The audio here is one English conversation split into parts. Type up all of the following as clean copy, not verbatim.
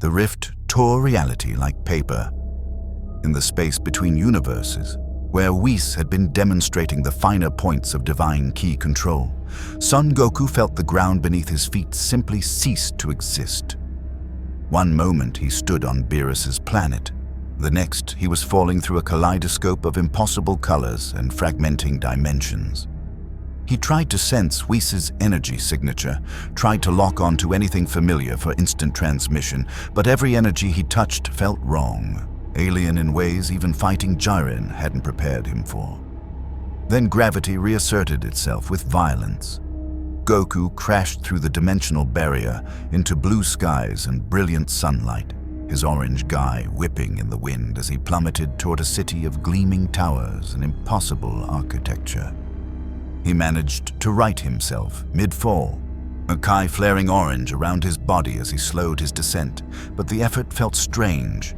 The rift tore reality like paper. In the space between universes, where Whis had been demonstrating the finer points of divine key control, Son Goku felt the ground beneath his feet simply cease to exist. One moment he stood on Beerus's planet. The next, he was falling through a kaleidoscope of impossible colors and fragmenting dimensions. He tried to sense Whis's energy signature, tried to lock onto anything familiar for instant transmission, but every energy he touched felt wrong, alien in ways even fighting Jiren hadn't prepared him for. Then gravity reasserted itself with violence. Goku crashed through the dimensional barrier into blue skies and brilliant sunlight, his orange guy whipping in the wind as he plummeted toward a city of gleaming towers and impossible architecture. He managed to right himself mid-fall, a kai flaring orange around his body as he slowed his descent, but the effort felt strange.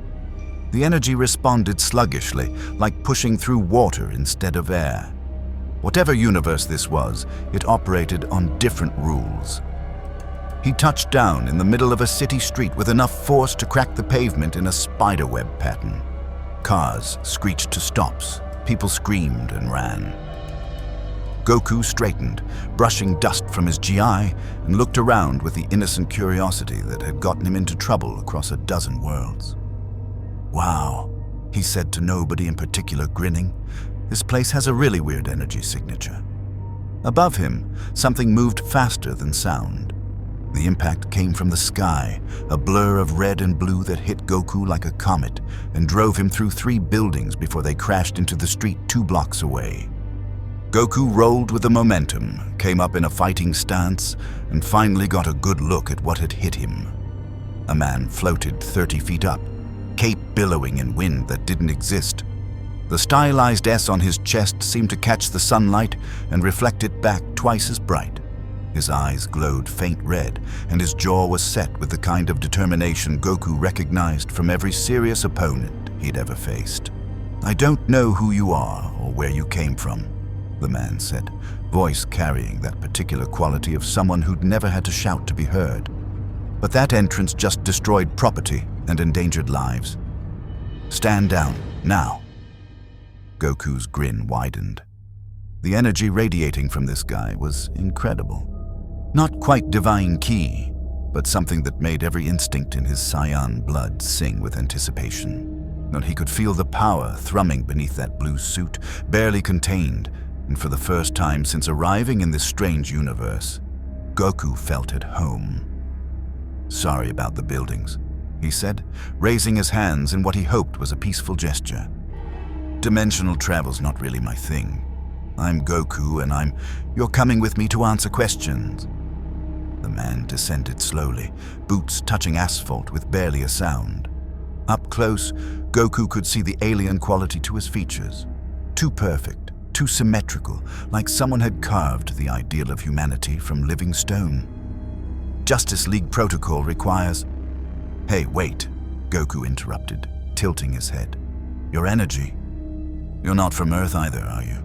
The energy responded sluggishly, like pushing through water instead of air. Whatever universe this was, it operated on different rules. He touched down in the middle of a city street with enough force to crack the pavement in a spiderweb pattern. Cars screeched to stops, people screamed and ran. Goku straightened, brushing dust from his GI, and looked around with the innocent curiosity that had gotten him into trouble across a dozen worlds. "Wow," he said to nobody in particular, grinning. "This place has a really weird energy signature." Above him, something moved faster than sound. The impact came from the sky, a blur of red and blue that hit Goku like a comet and drove him through 3 buildings before they crashed into the street 2 blocks away. Goku rolled with the momentum, came up in a fighting stance, and finally got a good look at what had hit him. A man floated 30 feet up, cape billowing in wind that didn't exist. The stylized S on his chest seemed to catch the sunlight and reflect it back twice as bright. His eyes glowed faint red, and his jaw was set with the kind of determination Goku recognized from every serious opponent he'd ever faced. "I don't know who you are or where you came from," the man said, voice carrying that particular quality of someone who'd never had to shout to be heard. "But that entrance just destroyed property and endangered lives. Stand down, now." Goku's grin widened. The energy radiating from this guy was incredible. Not quite divine ki, but something that made every instinct in his Saiyan blood sing with anticipation. And he could feel the power thrumming beneath that blue suit, barely contained, and for the first time since arriving in this strange universe, Goku felt at home. "Sorry about the buildings," he said, raising his hands in what he hoped was a peaceful gesture. "Dimensional travel's not really my thing. I'm Goku, and you're coming with me to answer questions." The man descended slowly, boots touching asphalt with barely a sound. Up close, Goku could see the alien quality to his features. Too perfect, too symmetrical, like someone had carved the ideal of humanity from living stone. "Justice League protocol requires—" "Hey, wait," Goku interrupted, tilting his head. "Your energy. You're not from Earth either, are you?"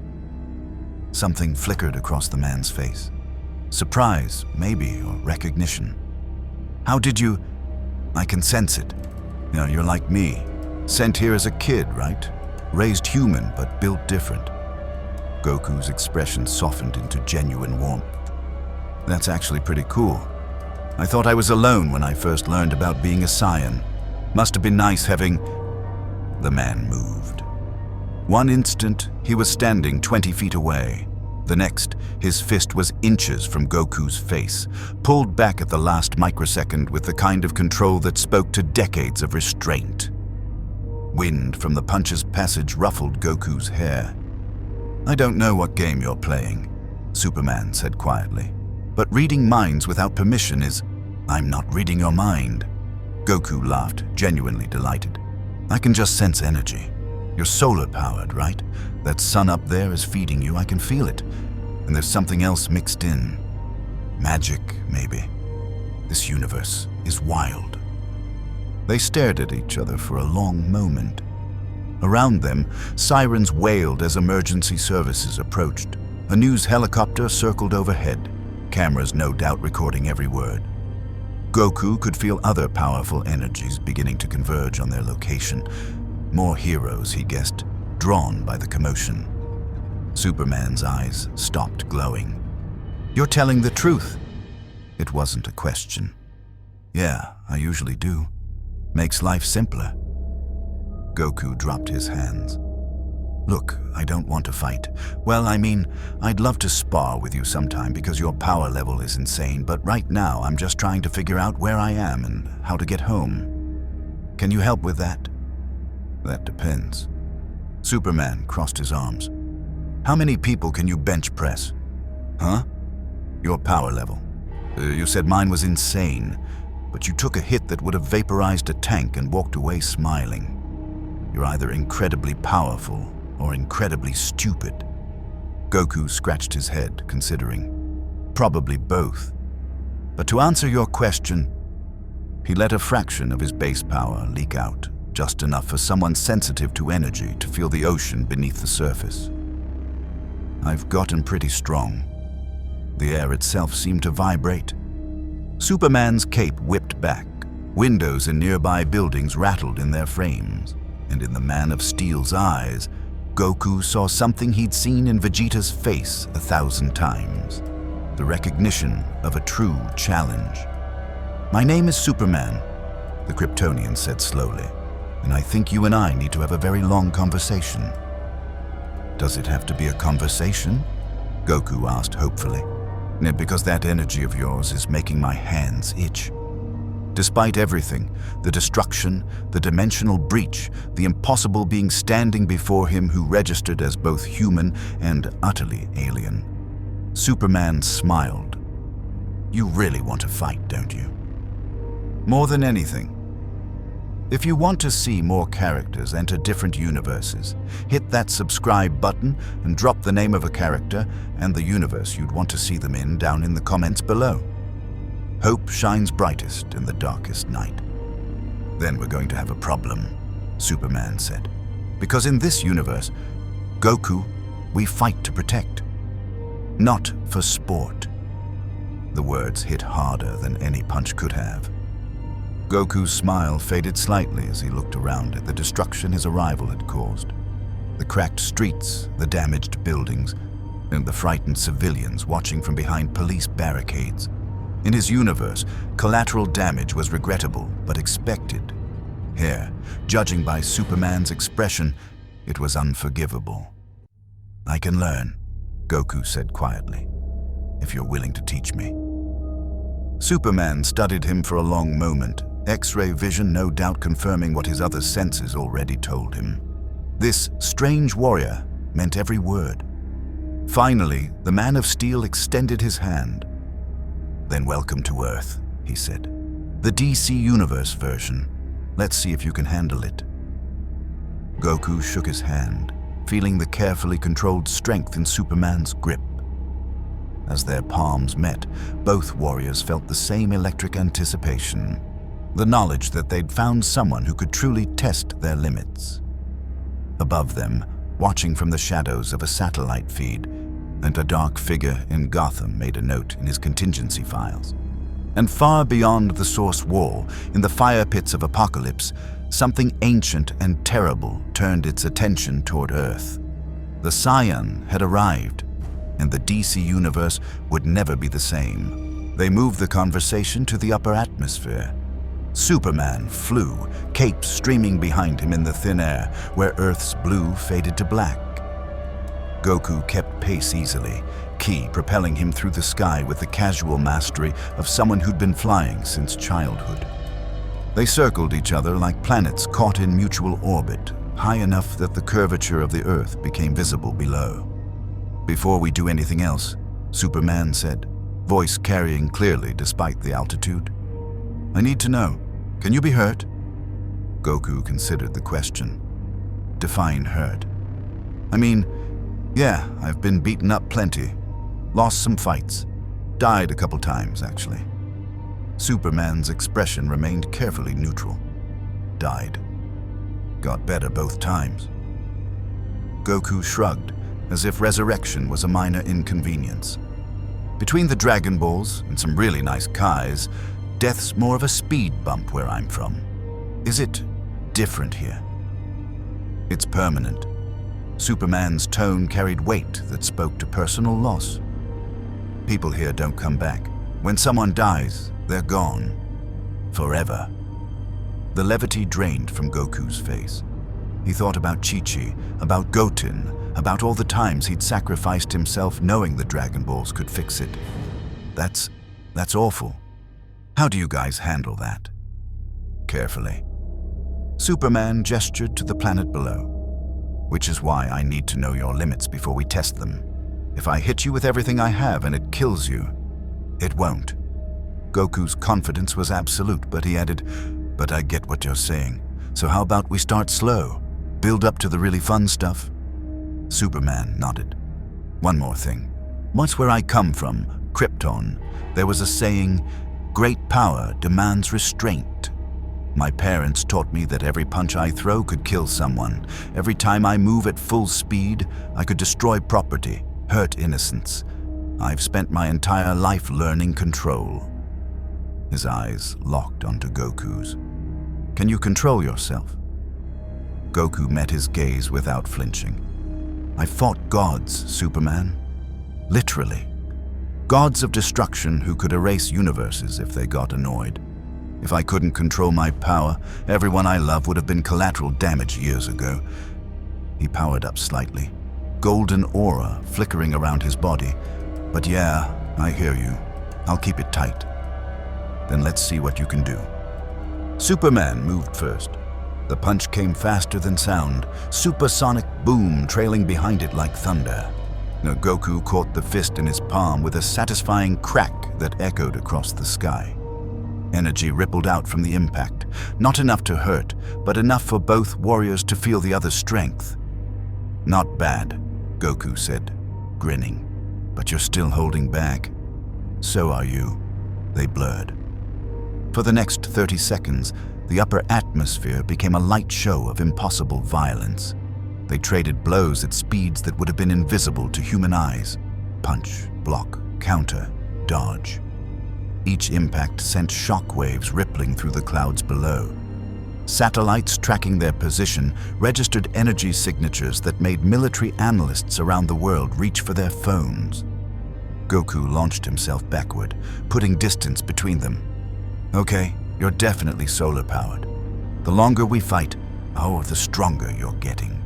Something flickered across the man's face. Surprise, maybe, or recognition. "How did you—" "I can sense it. You're like me. Sent here as a kid, right? Raised human, but built different." Goku's expression softened into genuine warmth. "That's actually pretty cool. I thought I was alone when I first learned about being a Saiyan. Must have been nice having—" The man moved. One instant, he was standing 20 feet away. The next, his fist was inches from Goku's face, pulled back at the last microsecond with the kind of control that spoke to decades of restraint. Wind from the punch's passage ruffled Goku's hair. "I don't know what game you're playing," Superman said quietly, "but reading minds without permission is—" "I'm not reading your mind." Goku laughed, genuinely delighted. "I can just sense energy. You're solar-powered, right? That sun up there is feeding you, I can feel it. And there's something else mixed in. Magic, maybe. This universe is wild." They stared at each other for a long moment. Around them, sirens wailed as emergency services approached. A news helicopter circled overhead, cameras no doubt recording every word. Goku could feel other powerful energies beginning to converge on their location. More heroes, he guessed, drawn by the commotion. Superman's eyes stopped glowing. "You're telling the truth." It wasn't a question. "Yeah, I usually do. Makes life simpler." Goku dropped his hands. "Look, I don't want to fight. Well, I mean, I'd love to spar with you sometime because your power level is insane, but right now I'm just trying to figure out where I am and how to get home. Can you help with that?" "That depends." Superman crossed his arms. "How many people can you bench press?" "Huh? Your power level. You said mine was insane, but you took a hit that would have vaporized a tank and walked away smiling. You're either incredibly powerful or incredibly stupid." Goku scratched his head, considering. Probably both. But to answer your question, he let a fraction of his base power leak out, just enough for someone sensitive to energy to feel the ocean beneath the surface. "I've gotten pretty strong." The air itself seemed to vibrate. Superman's cape whipped back. Windows in nearby buildings rattled in their frames, and in the Man of Steel's eyes, Goku saw something he'd seen in Vegeta's face 1,000 times. The recognition of a true challenge. "My name is Superman," the Kryptonian said slowly, "and I think you and I need to have a very long conversation." "Does it have to be a conversation?" Goku asked hopefully. "Because that energy of yours is making my hands itch." Despite everything, the destruction, the dimensional breach, the impossible being standing before him who registered as both human and utterly alien, Superman smiled. "You really want to fight, don't you?" "More than anything. If you want to see more characters enter different universes, hit that subscribe button and drop the name of a character and the universe you'd want to see them in down in the comments below. Hope shines brightest in the darkest night." "Then we're going to have a problem," Superman said. "Because in this universe, Goku, we fight to protect. Not for sport." The words hit harder than any punch could have. Goku's smile faded slightly as he looked around at the destruction his arrival had caused. The cracked streets, the damaged buildings, and the frightened civilians watching from behind police barricades. In his universe, collateral damage was regrettable but expected. Here, judging by Superman's expression, it was unforgivable. "I can learn," Goku said quietly, "if you're willing to teach me." Superman studied him for a long moment, X-ray vision no doubt confirming what his other senses already told him. This strange warrior meant every word. Finally, the Man of Steel extended his hand. "Then welcome to Earth," he said. "The DC Universe version. Let's see if you can handle it." Goku shook his hand, feeling the carefully controlled strength in Superman's grip. As their palms met, both warriors felt the same electric anticipation. The knowledge that they'd found someone who could truly test their limits. Above them, watching from the shadows of a satellite feed, and a dark figure in Gotham made a note in his contingency files. And far beyond the source wall, in the fire pits of Apokolips, something ancient and terrible turned its attention toward Earth. The Saiyan had arrived, and the DC universe would never be the same. They moved the conversation to the upper atmosphere. Superman flew, cape streaming behind him in the thin air, where Earth's blue faded to black. Goku kept pace easily, Ki propelling him through the sky with the casual mastery of someone who'd been flying since childhood. They circled each other like planets caught in mutual orbit, high enough that the curvature of the Earth became visible below. "Before we do anything else," Superman said, voice carrying clearly despite the altitude, "I need to know, can you be hurt?" Goku considered the question. Define hurt. "I mean, yeah, I've been beaten up plenty. Lost some fights. Died a couple times, actually." Superman's expression remained carefully neutral. Died. Got better both times. Goku shrugged, as if resurrection was a minor inconvenience. Between the Dragon Balls and some really nice Kais, Death's more of a speed bump where I'm from. Is it different here? It's permanent. Superman's tone carried weight that spoke to personal loss. People here don't come back. When someone dies, they're gone. Forever. The levity drained from Goku's face. He thought about Chi-Chi, about Goten, about all the times he'd sacrificed himself knowing the Dragon Balls could fix it. That's awful. How do you guys handle that? Carefully. Superman gestured to the planet below. Which is why I need to know your limits before we test them. If I hit you with everything I have and it kills you, it won't. Goku's confidence was absolute, but he added, "But I get what you're saying. So how about we start slow? Build up to the really fun stuff?" Superman nodded. "One more thing. Once where I come from, Krypton, there was a saying, 'Great power demands restraint.' My parents taught me that every punch I throw could kill someone. Every time I move at full speed, I could destroy property, hurt innocents. I've spent my entire life learning control." His eyes locked onto Goku's. "Can you control yourself?" Goku met his gaze without flinching. "I fought gods, Superman. Literally. Gods of destruction who could erase universes if they got annoyed. If I couldn't control my power, everyone I love would have been collateral damage years ago." He powered up slightly, golden aura flickering around his body. "But yeah, I hear you. I'll keep it tight." "Then let's see what you can do." Superman moved first. The punch came faster than sound, supersonic boom trailing behind it like thunder. Now Goku caught the fist in his palm with a satisfying crack that echoed across the sky. Energy rippled out from the impact, not enough to hurt, but enough for both warriors to feel the other's strength. "Not bad," Goku said, grinning. "But you're still holding back." "So are you." They blurred. For the next 30 seconds, the upper atmosphere became a light show of impossible violence. They traded blows at speeds that would have been invisible to human eyes. Punch, block, counter, dodge. Each impact sent shockwaves rippling through the clouds below. Satellites tracking their position registered energy signatures that made military analysts around the world reach for their phones. Goku launched himself backward, putting distance between them. "Okay, you're definitely solar-powered. The longer we fight, the stronger you're getting."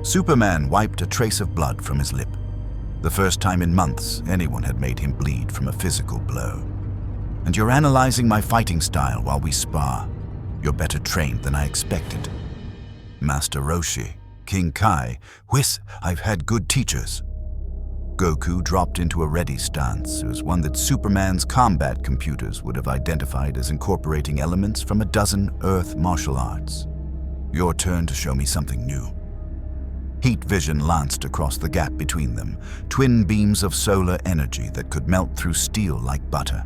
Superman wiped a trace of blood from his lip. The first time in months anyone had made him bleed from a physical blow. "And you're analyzing my fighting style while we spar. You're better trained than I expected." "Master Roshi, King Kai, I've had good teachers." Goku dropped into a ready stance. It was one that Superman's combat computers would have identified as incorporating elements from a dozen Earth martial arts. "Your turn to show me something new." Heat vision lanced across the gap between them, twin beams of solar energy that could melt through steel like butter.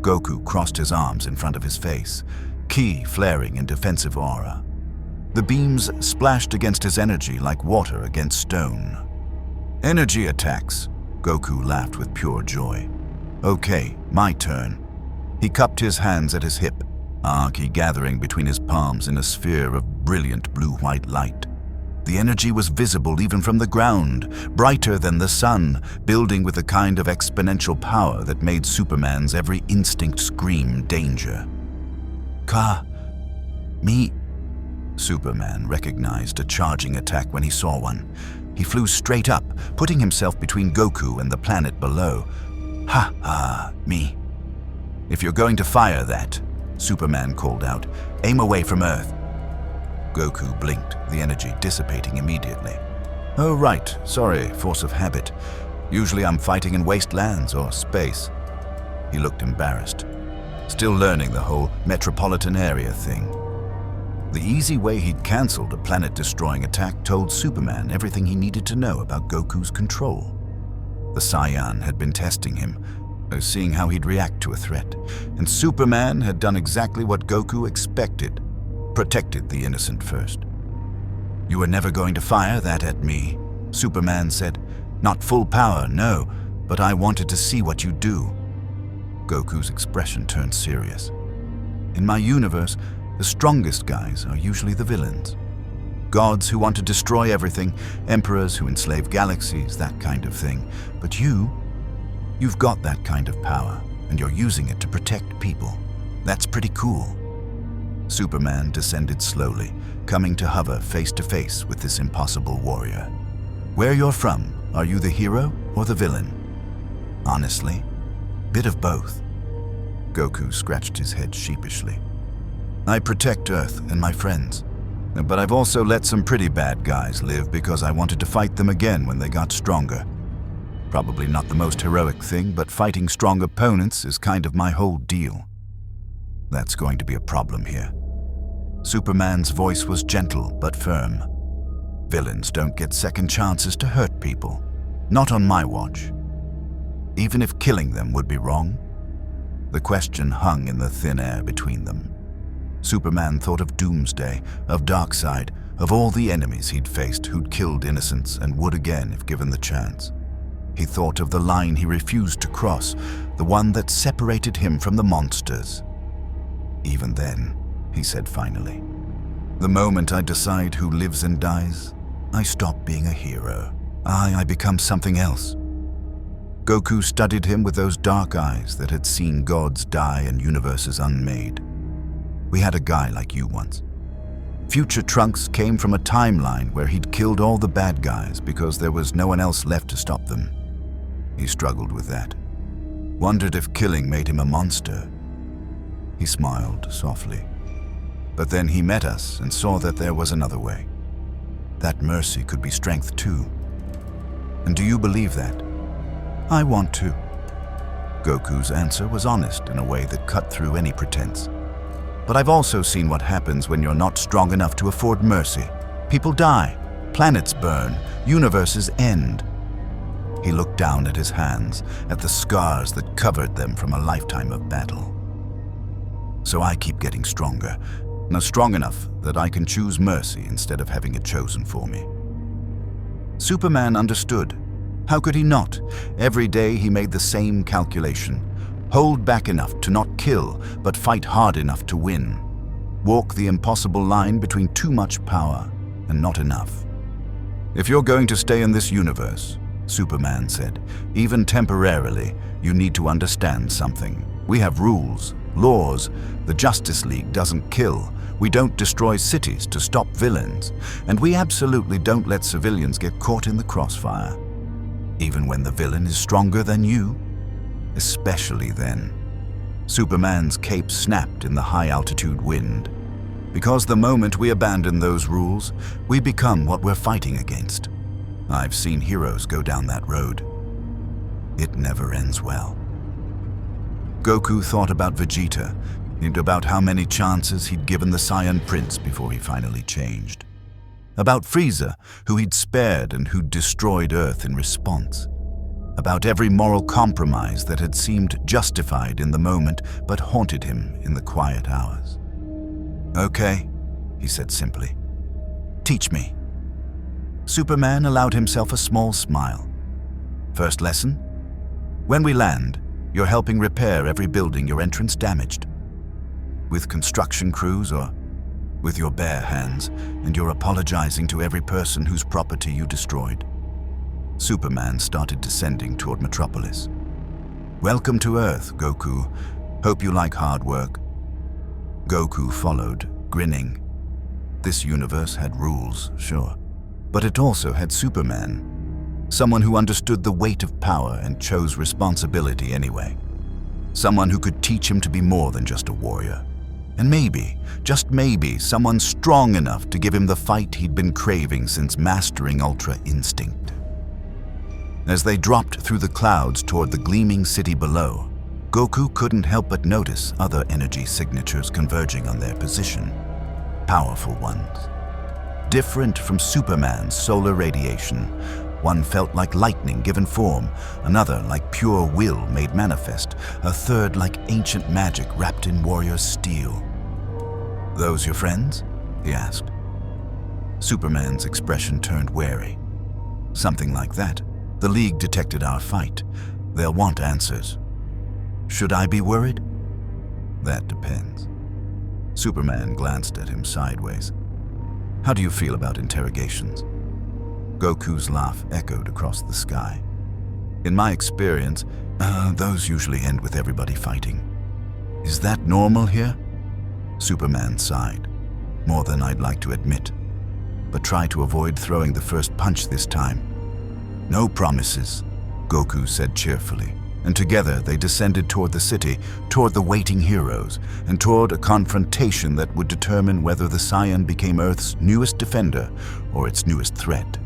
Goku crossed his arms in front of his face, ki flaring in defensive aura. The beams splashed against his energy like water against stone. "Energy attacks," Goku laughed with pure joy. "Okay, my turn." He cupped his hands at his hip, ki gathering between his palms in a sphere of brilliant blue-white light. The energy was visible even from the ground, brighter than the sun, building with a kind of exponential power that made Superman's every instinct scream danger. Me. Superman recognized a charging attack when he saw one. He flew straight up, putting himself between Goku and the planet below. Me. "If you're going to fire that," Superman called out, "aim away from Earth." Goku blinked, the energy dissipating immediately. "Oh right, sorry, force of habit. Usually I'm fighting in wastelands or space." He looked embarrassed. Still learning the whole metropolitan area thing. The easy way he'd cancelled a planet-destroying attack told Superman everything he needed to know about Goku's control. The Saiyan had been testing him, seeing how he'd react to a threat, and Superman had done exactly what Goku expected, protected the innocent first. "You were never going to fire that at me," Superman said. "Not full power, no, but I wanted to see what you'd do." Goku's expression turned serious. In my universe, the strongest guys are usually the villains. Gods who want to destroy everything, emperors who enslave galaxies, that kind of thing. But you've got that kind of power, and you're using it to protect people. That's pretty cool. Superman descended slowly, coming to hover face to face with this impossible warrior. Where you're from, are you the hero or the villain? Honestly, bit of both. Goku scratched his head sheepishly. I protect Earth and my friends, but I've also let some pretty bad guys live because I wanted to fight them again when they got stronger. Probably not the most heroic thing, but fighting strong opponents is kind of my whole deal. That's going to be a problem here. Superman's voice was gentle but firm. Villains don't get second chances to hurt people. Not on my watch. Even if killing them would be wrong. The question hung in the thin air between them. Superman thought of Doomsday, of Darkseid, of all the enemies he'd faced who'd killed innocents and would again if given the chance. He thought of the line he refused to cross, the one that separated him from the monsters. Even then, he said finally, the moment I decide who lives and dies, I stop being a hero. I become something else. Goku studied him with those dark eyes that had seen gods die and universes unmade. We had a guy like you once. Future Trunks came from a timeline where he'd killed all the bad guys because there was no one else left to stop them. He struggled with that. Wondered if killing made him a monster. He smiled softly. But then he met us and saw that there was another way. That mercy could be strength too. And do you believe that? I want to. Goku's answer was honest in a way that cut through any pretense. But I've also seen what happens when you're not strong enough to afford mercy. People die, planets burn, universes end. He looked down at his hands, at the scars that covered them from a lifetime of battle. So I keep getting stronger, now strong enough that I can choose mercy instead of having it chosen for me. Superman understood. How could he not? Every day he made the same calculation. Hold back enough to not kill, but fight hard enough to win. Walk the impossible line between too much power and not enough. If you're going to stay in this universe, Superman said, even temporarily, you need to understand something. We have rules, laws. The Justice League doesn't kill. We don't destroy cities to stop villains. And we absolutely don't let civilians get caught in the crossfire. Even when the villain is stronger than you. Especially then. Superman's cape snapped in the high-altitude wind. Because the moment we abandon those rules, we become what we're fighting against. I've seen heroes go down that road. It never ends well. Goku thought about Vegeta, and about how many chances he'd given the Saiyan Prince before he finally changed. About Frieza, who he'd spared and who'd destroyed Earth in response. About every moral compromise that had seemed justified in the moment but haunted him in the quiet hours. Okay, he said simply. Teach me. Superman allowed himself a small smile. First lesson? When we land, you're helping repair every building your entrance damaged. With construction crews or with your bare hands, and you're apologizing to every person whose property you destroyed. Superman started descending toward Metropolis. Welcome to Earth, Goku. Hope you like hard work. Goku followed, grinning. This universe had rules, sure, but it also had Superman. Someone who understood the weight of power and chose responsibility anyway. Someone who could teach him to be more than just a warrior. And maybe, just maybe, someone strong enough to give him the fight he'd been craving since mastering Ultra Instinct. As they dropped through the clouds toward the gleaming city below, Goku couldn't help but notice other energy signatures converging on their position. Powerful ones. Different from Superman's solar radiation. One felt like lightning given form, another like pure will made manifest, a third like ancient magic wrapped in warrior steel. Those your friends? He asked. Superman's expression turned wary. Something like that. The League detected our fight. They'll want answers. Should I be worried? That depends. Superman glanced at him sideways. How do you feel about interrogations? Goku's laugh echoed across the sky. In my experience, those usually end with everybody fighting. Is that normal here? Superman sighed, more than I'd like to admit, but try to avoid throwing the first punch this time. No promises, Goku said cheerfully, and together they descended toward the city, toward the waiting heroes, and toward a confrontation that would determine whether the Saiyan became Earth's newest defender or its newest threat.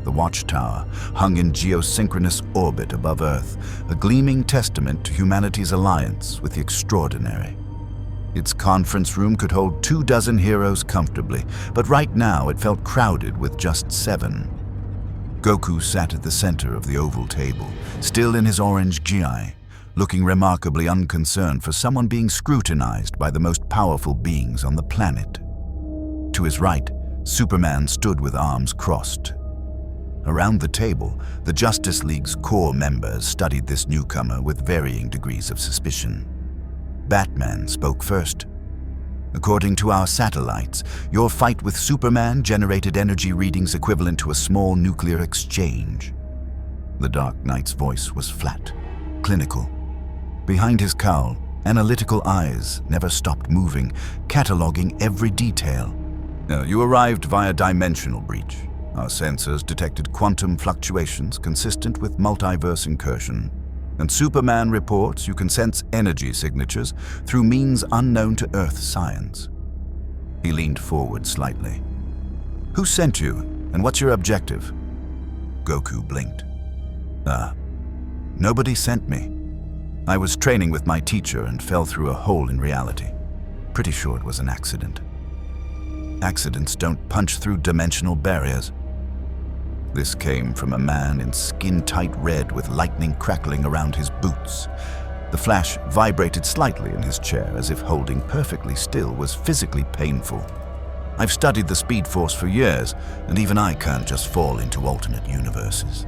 The Watchtower hung in geosynchronous orbit above Earth, a gleaming testament to humanity's alliance with the extraordinary. Its conference room could hold 24 heroes comfortably, but right now it felt crowded with just 7. Goku sat at the center of the oval table, still in his orange gi, looking remarkably unconcerned for someone being scrutinized by the most powerful beings on the planet. To his right, Superman stood with arms crossed. Around the table, the Justice League's core members studied this newcomer with varying degrees of suspicion. Batman spoke first. According to our satellites, your fight with Superman generated energy readings equivalent to a small nuclear exchange. The Dark Knight's voice was flat, clinical. Behind his cowl, analytical eyes never stopped moving, cataloging every detail. You arrived via dimensional breach. Our sensors detected quantum fluctuations consistent with multiverse incursion. And Superman reports you can sense energy signatures through means unknown to Earth science. He leaned forward slightly. Who sent you, and what's your objective? Goku blinked. Nobody sent me. I was training with my teacher and fell through a hole in reality. Pretty sure it was an accident. Accidents don't punch through dimensional barriers. This came from a man in skin-tight red with lightning crackling around his boots. The flash vibrated slightly in his chair as if holding perfectly still was physically painful. I've studied the Speed Force for years, and even I can't just fall into alternate universes.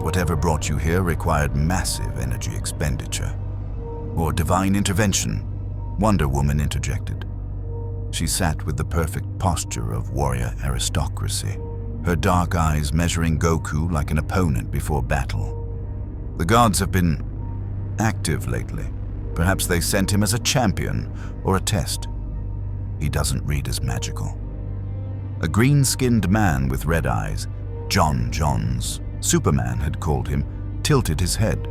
Whatever brought you here required massive energy expenditure. Or divine intervention, Wonder Woman interjected. She sat with the perfect posture of warrior aristocracy, her dark eyes measuring Goku like an opponent before battle. The gods have been active lately. Perhaps they sent him as a champion or a test. He doesn't read as magical. A green-skinned man with red eyes, Johns, Superman had called him, tilted his head.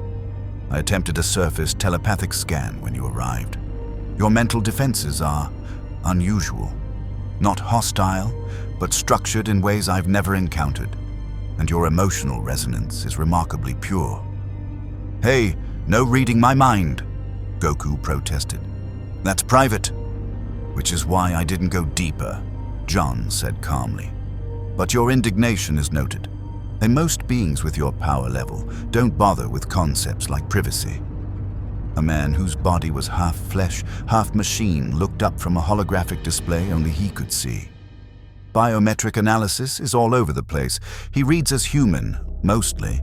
I attempted a surface telepathic scan when you arrived. Your mental defenses are unusual. Not hostile, but structured in ways I've never encountered. And your emotional resonance is remarkably pure. Hey, no reading my mind, Goku protested. That's private. Which is why I didn't go deeper, John said calmly. But your indignation is noted. And most beings with your power level don't bother with concepts like privacy. A man whose body was half flesh, half machine looked up from a holographic display only he could see. Biometric analysis is all over the place. He reads as human, mostly.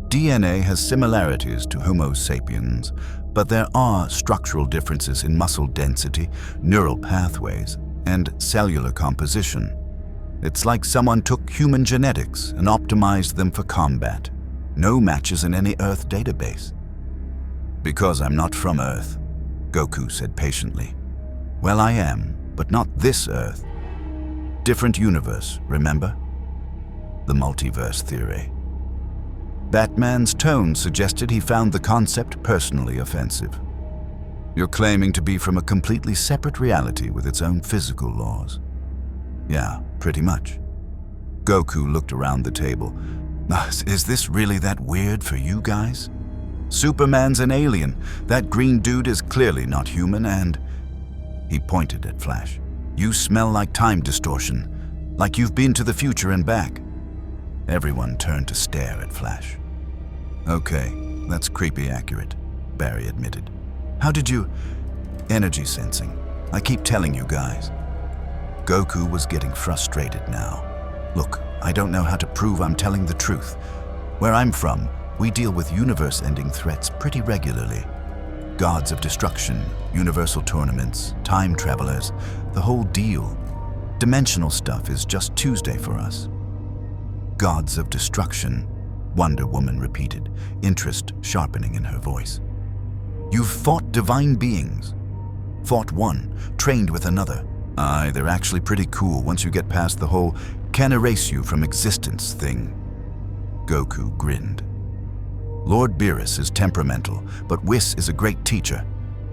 DNA has similarities to Homo sapiens, but there are structural differences in muscle density, neural pathways, and cellular composition. It's like someone took human genetics and optimized them for combat. No matches in any Earth database. Because I'm not from Earth, Goku said patiently. Well, I am, but not this Earth. Different universe, remember? The multiverse theory. Batman's tone suggested he found the concept personally offensive. You're claiming to be from a completely separate reality with its own physical laws. Yeah, pretty much. Goku looked around the table. Is this really that weird for you guys? Superman's an alien. That green dude is clearly not human and... He pointed at Flash. You smell like time distortion, like you've been to the future and back. Everyone turned to stare at Flash. Okay, that's creepy accurate, Barry admitted. How did you... Energy sensing. I keep telling you guys. Goku was getting frustrated now. Look, I don't know how to prove I'm telling the truth. Where I'm from, we deal with universe-ending threats pretty regularly. Gods of destruction, universal tournaments, time travelers, the whole deal. Dimensional stuff is just Tuesday for us. Gods of destruction, Wonder Woman repeated, interest sharpening in her voice. You've fought divine beings. Fought one, trained with another. Aye, they're actually pretty cool once you get past the whole can erase you from existence thing. Goku grinned. Lord Beerus is temperamental, but Whis is a great teacher.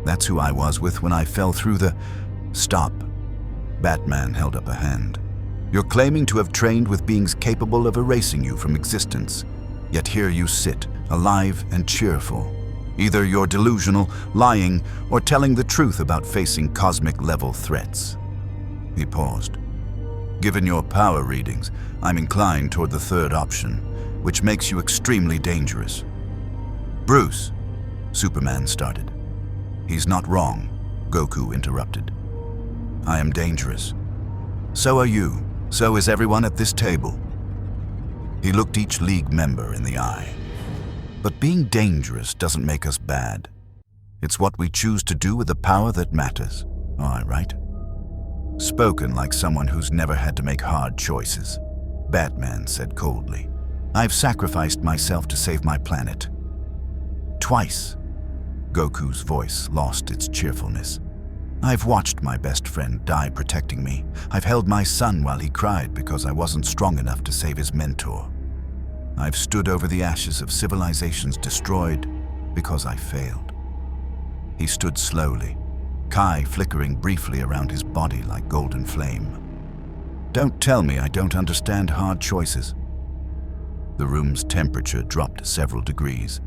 That's who I was with when I fell through the... Stop. Batman held up a hand. You're claiming to have trained with beings capable of erasing you from existence. Yet here you sit, alive and cheerful. Either you're delusional, lying, or telling the truth about facing cosmic-level threats. He paused. Given your power readings, I'm inclined toward the third option, which makes you extremely dangerous. Bruce, Superman started. He's not wrong, Goku interrupted. I am dangerous. So are you. So is everyone at this table. He looked each League member in the eye. But being dangerous doesn't make us bad. It's what we choose to do with the power that matters. Am I right? Spoken like someone who's never had to make hard choices. Batman said coldly. I've sacrificed myself to save my planet. Twice. Goku's voice lost its cheerfulness. I've watched my best friend die protecting me. I've held my son while he cried because I wasn't strong enough to save his mentor. I've stood over the ashes of civilizations destroyed because I failed. He stood slowly, Kai flickering briefly around his body like golden flame. Don't tell me I don't understand hard choices. The room's temperature dropped several degrees.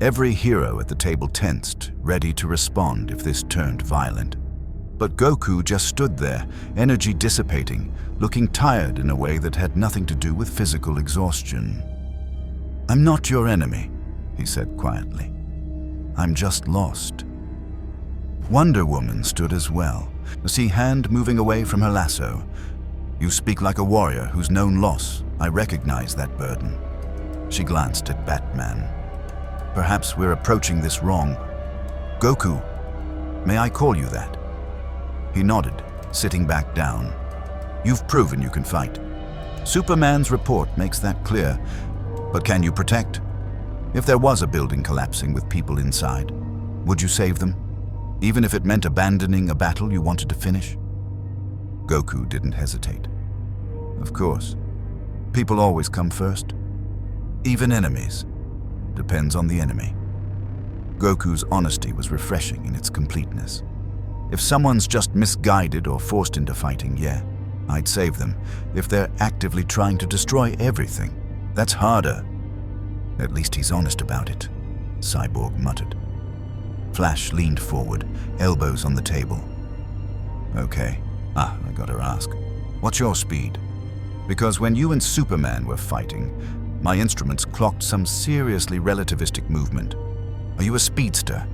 Every hero at the table tensed, ready to respond if this turned violent. But Goku just stood there, energy dissipating, looking tired in a way that had nothing to do with physical exhaustion. I'm not your enemy, he said quietly. I'm just lost. Wonder Woman stood as well, a hand moving away from her lasso. You speak like a warrior who's known loss. I recognize that burden. She glanced at Batman. Perhaps we're approaching this wrong. Goku, may I call you that? He nodded, sitting back down. You've proven you can fight. Superman's report makes that clear. But can you protect? If there was a building collapsing with people inside, would you save them? Even if it meant abandoning a battle you wanted to finish? Goku didn't hesitate. Of course. People always come first. Even enemies. Depends on the enemy. Goku's honesty was refreshing in its completeness. If someone's just misguided or forced into fighting, yeah, I'd save them. If they're actively trying to destroy everything, that's harder. At least he's honest about it, Cyborg muttered. Flash leaned forward, elbows on the table. Okay, I gotta ask, what's your speed? Because when you and Superman were fighting, my instruments clocked some seriously relativistic movement. Are you a speedster?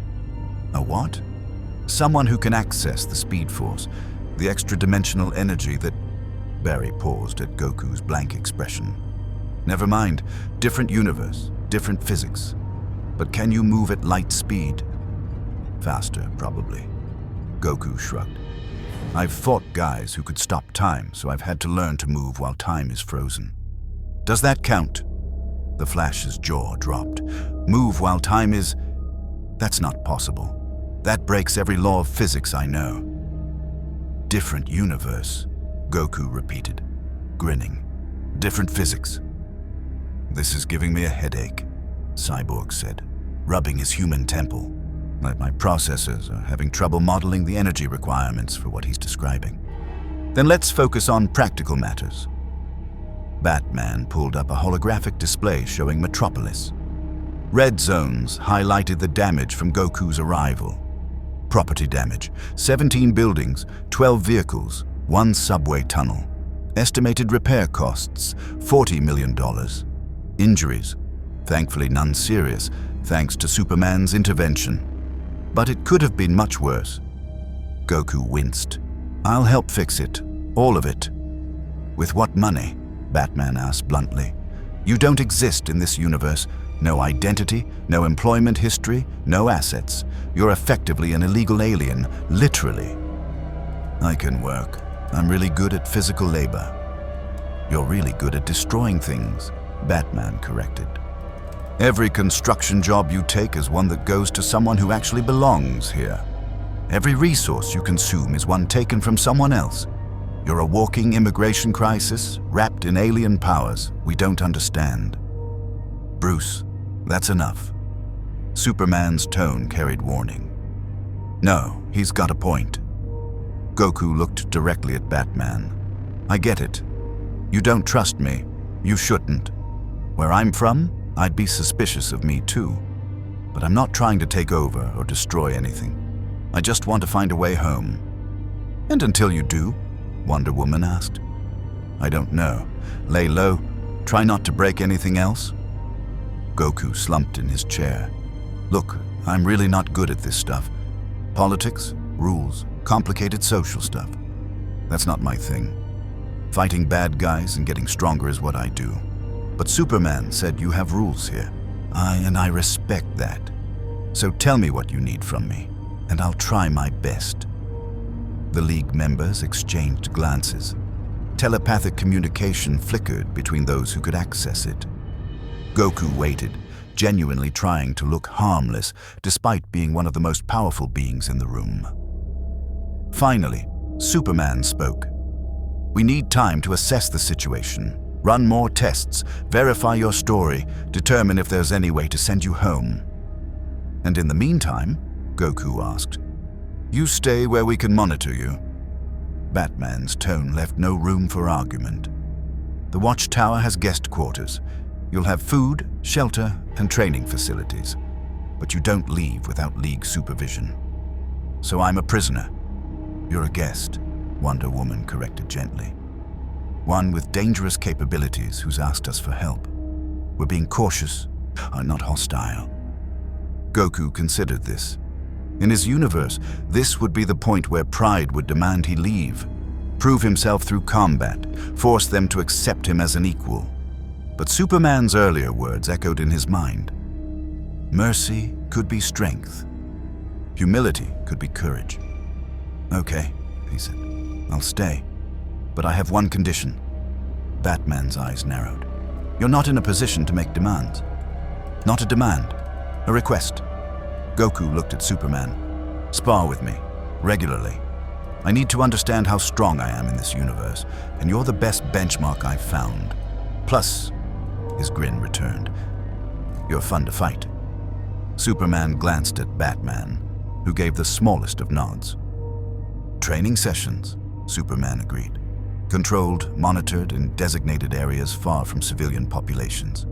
A what? Someone who can access the speed force, the extra-dimensional energy that... Barry paused at Goku's blank expression. Never mind, different universe, different physics. But can you move at light speed? Faster, probably. Goku shrugged. I've fought guys who could stop time, so I've had to learn to move while time is frozen. Does that count? The Flash's jaw dropped. Move while time is... That's not possible. That breaks every law of physics I know. Different universe, Goku repeated, grinning. Different physics. This is giving me a headache, Cyborg said, rubbing his human temple. Like my processors are having trouble modeling the energy requirements for what he's describing. Then let's focus on practical matters. Batman pulled up a holographic display showing Metropolis. Red zones highlighted the damage from Goku's arrival. Property damage, 17 buildings, 12 vehicles, 1 subway tunnel. Estimated repair costs, $40 million. Injuries, thankfully none serious, thanks to Superman's intervention. But it could have been much worse. Goku winced. I'll help fix it, all of it. With what money? Batman asked bluntly. You don't exist in this universe. No identity, no employment history, no assets. You're effectively an illegal alien, literally. I can work. I'm really good at physical labor. You're really good at destroying things, Batman corrected. Every construction job you take is one that goes to someone who actually belongs here. Every resource you consume is one taken from someone else. You're a walking immigration crisis, wrapped in alien powers we don't understand. Bruce, that's enough. Superman's tone carried warning. No, he's got a point. Goku looked directly at Batman. I get it. You don't trust me. You shouldn't. Where I'm from, I'd be suspicious of me too. But I'm not trying to take over or destroy anything. I just want to find a way home. And until you do? Wonder Woman asked. I don't know. Lay low. Try not to break anything else. Goku slumped in his chair. Look, I'm really not good at this stuff. Politics, rules, complicated social stuff. That's not my thing. Fighting bad guys and getting stronger is what I do. But Superman said you have rules here. I respect that. So tell me what you need from me, and I'll try my best. The League members exchanged glances. Telepathic communication flickered between those who could access it. Goku waited, genuinely trying to look harmless, despite being one of the most powerful beings in the room. Finally, Superman spoke. We need time to assess the situation, run more tests, verify your story, determine if there's any way to send you home. And in the meantime, Goku asked, you stay where we can monitor you. Batman's tone left no room for argument. The Watchtower has guest quarters. You'll have food, shelter, and training facilities. But you don't leave without League supervision. So I'm a prisoner. You're a guest, Wonder Woman corrected gently. One with dangerous capabilities who's asked us for help. We're being cautious, not hostile. Goku considered this. In his universe, this would be the point where pride would demand he leave, prove himself through combat, force them to accept him as an equal. But Superman's earlier words echoed in his mind. Mercy could be strength. Humility could be courage. Okay, he said, I'll stay. But I have one condition. Batman's eyes narrowed. You're not in a position to make demands. Not a demand, a request. Goku looked at Superman. Spar with me, regularly. I need to understand how strong I am in this universe, and you're the best benchmark I've found. Plus, his grin returned, you're fun to fight. Superman glanced at Batman, who gave the smallest of nods. Training sessions, Superman agreed. Controlled, monitored in designated areas far from civilian populations.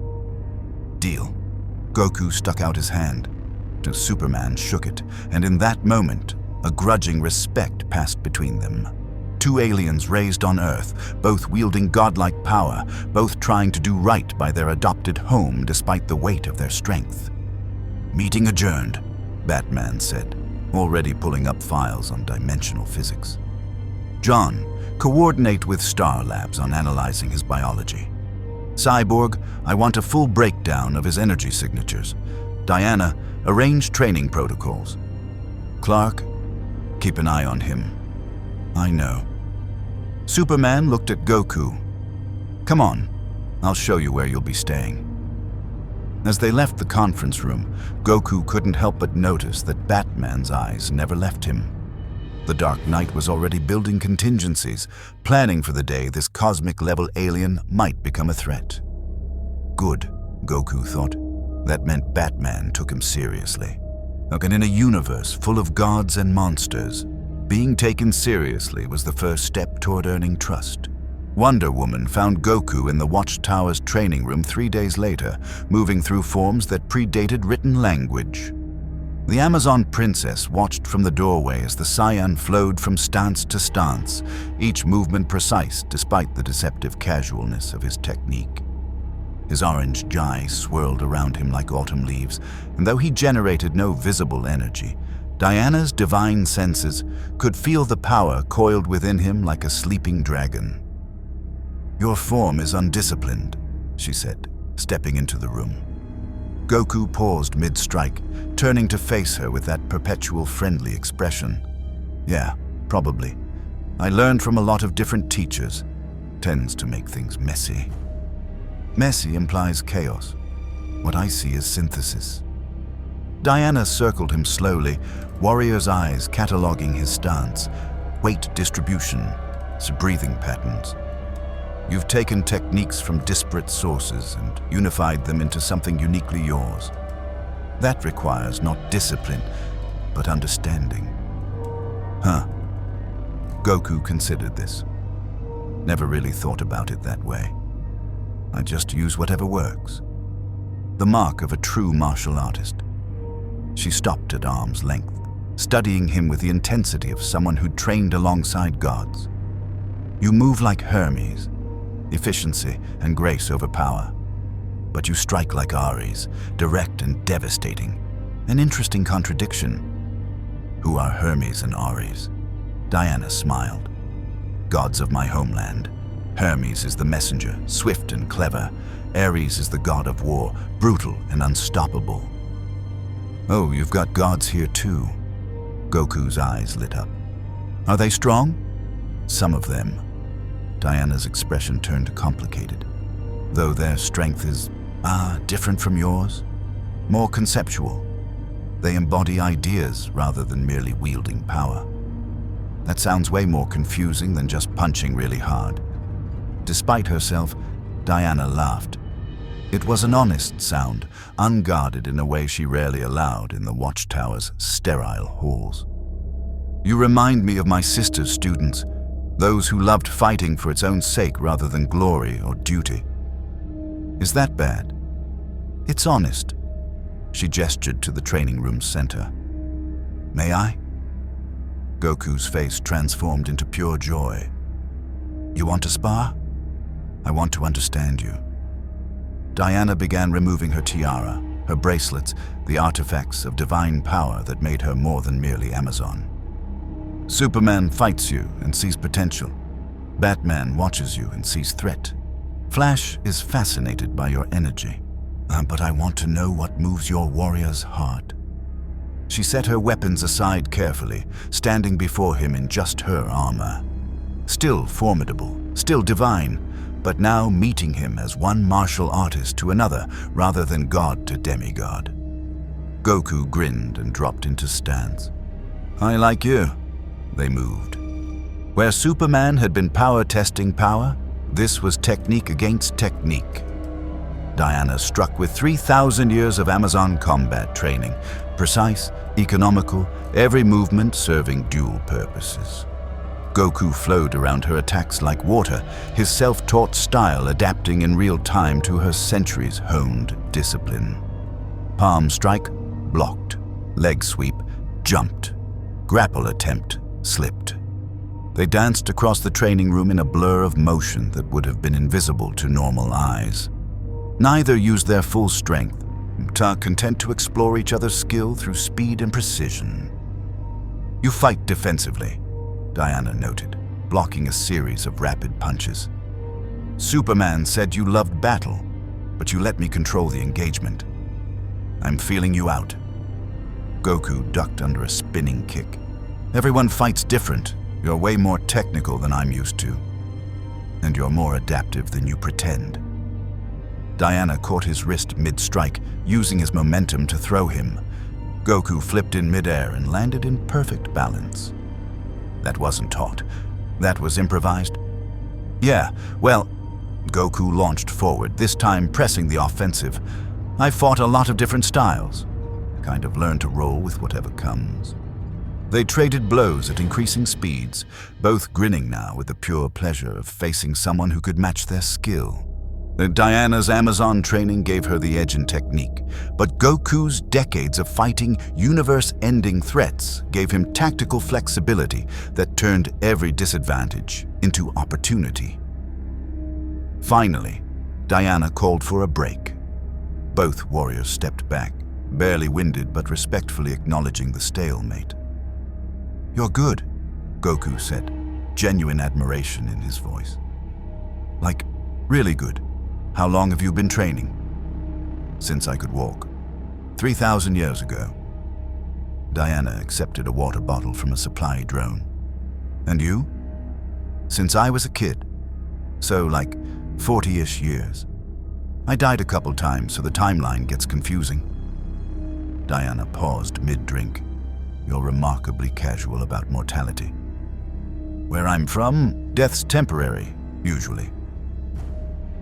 Deal. Goku stuck out his hand. Superman shook it, and in that moment, a grudging respect passed between them. Two aliens raised on Earth, both wielding godlike power, both trying to do right by their adopted home despite the weight of their strength. Meeting adjourned, Batman said, already pulling up files on dimensional physics. John, coordinate with Star Labs on analyzing his biology. Cyborg, I want a full breakdown of his energy signatures. Diana, arrange training protocols. Clark, keep an eye on him. I know. Superman looked at Goku. Come on, I'll show you where you'll be staying. As they left the conference room, Goku couldn't help but notice that Batman's eyes never left him. The Dark Knight was already building contingencies, planning for the day this cosmic-level alien might become a threat. Good, Goku thought. That meant Batman took him seriously. And in a universe full of gods and monsters, being taken seriously was the first step toward earning trust. Wonder Woman found Goku in the Watchtower's training room 3 days later, moving through forms that predated written language. The Amazon princess watched from the doorway as the Saiyan flowed from stance to stance, each movement precise despite the deceptive casualness of his technique. His orange dye swirled around him like autumn leaves, and though he generated no visible energy, Diana's divine senses could feel the power coiled within him like a sleeping dragon. Your form is undisciplined, she said, stepping into the room. Goku paused mid-strike, turning to face her with that perpetual friendly expression. Yeah, probably. I learned from a lot of different teachers. Tends to make things messy. Messy implies chaos. What I see is synthesis. Diana circled him slowly, warrior's eyes cataloging his stance, weight distribution, breathing patterns. You've taken techniques from disparate sources and unified them into something uniquely yours. That requires not discipline, but understanding. Huh. Goku considered this. Never really thought about it that way. I just use whatever works. The mark of a true martial artist. She stopped at arm's length, studying him with the intensity of someone who'd trained alongside gods. You move like Hermes, efficiency and grace over power. But you strike like Ares, direct and devastating. An interesting contradiction. Who are Hermes and Ares? Diana smiled. Gods of my homeland. Hermes is the messenger, swift and clever. Ares is the god of war, brutal and unstoppable. Oh, you've got gods here too. Goku's eyes lit up. Are they strong? Some of them. Diana's expression turned complicated. Though their strength is, different from yours. More conceptual. They embody ideas rather than merely wielding power. That sounds way more confusing than just punching really hard. Despite herself, Diana laughed. It was an honest sound, unguarded in a way she rarely allowed in the Watchtower's sterile halls. You remind me of my sister's students, those who loved fighting for its own sake rather than glory or duty. Is that bad? It's honest. She gestured to the training room's center. May I? Goku's face transformed into pure joy. You want to spar? I want to understand you. Diana began removing her tiara, her bracelets, the artifacts of divine power that made her more than merely Amazon. Superman fights you and sees potential. Batman watches you and sees threat. Flash is fascinated by your energy. But I want to know what moves your warrior's heart. She set her weapons aside carefully, standing before him in just her armor. Still formidable, still divine, but now meeting him as one martial artist to another rather than god to demigod. Goku grinned and dropped into stance. I like you. They moved. Where Superman had been power testing power, this was technique against technique. Diana struck with 3,000 years of Amazon combat training, precise, economical, every movement serving dual purposes. Goku flowed around her attacks like water, his self-taught style adapting in real time to her centuries-honed discipline. Palm strike, blocked. Leg sweep, jumped. Grapple attempt, slipped. They danced across the training room in a blur of motion that would have been invisible to normal eyes. Neither used their full strength, content to explore each other's skill through speed and precision. You fight defensively, Diana noted, blocking a series of rapid punches. Superman said you loved battle, but you let me control the engagement. I'm feeling you out. Goku ducked under a spinning kick. Everyone fights different. You're way more technical than I'm used to. And you're more adaptive than you pretend. Diana caught his wrist mid-strike, using his momentum to throw him. Goku flipped in midair and landed in perfect balance. That wasn't taught. That was improvised. Yeah, well, Goku launched forward, this time pressing the offensive. I fought a lot of different styles. Kind of learned to roll with whatever comes. They traded blows at increasing speeds, both grinning now with the pure pleasure of facing someone who could match their skill. Diana's Amazon training gave her the edge in technique, but Goku's decades of fighting universe-ending threats gave him tactical flexibility that turned every disadvantage into opportunity. Finally, Diana called for a break. Both warriors stepped back, barely winded but respectfully acknowledging the stalemate. You're good, Goku said, genuine admiration in his voice. Like, really good. How long have you been training? Since I could walk. 3,000 years ago. Diana accepted a water bottle from a supply drone. And you? Since I was a kid. So like 40-ish years. I died a couple times, so the timeline gets confusing. Diana paused mid-drink. You're remarkably casual about mortality. Where I'm from, death's temporary, usually.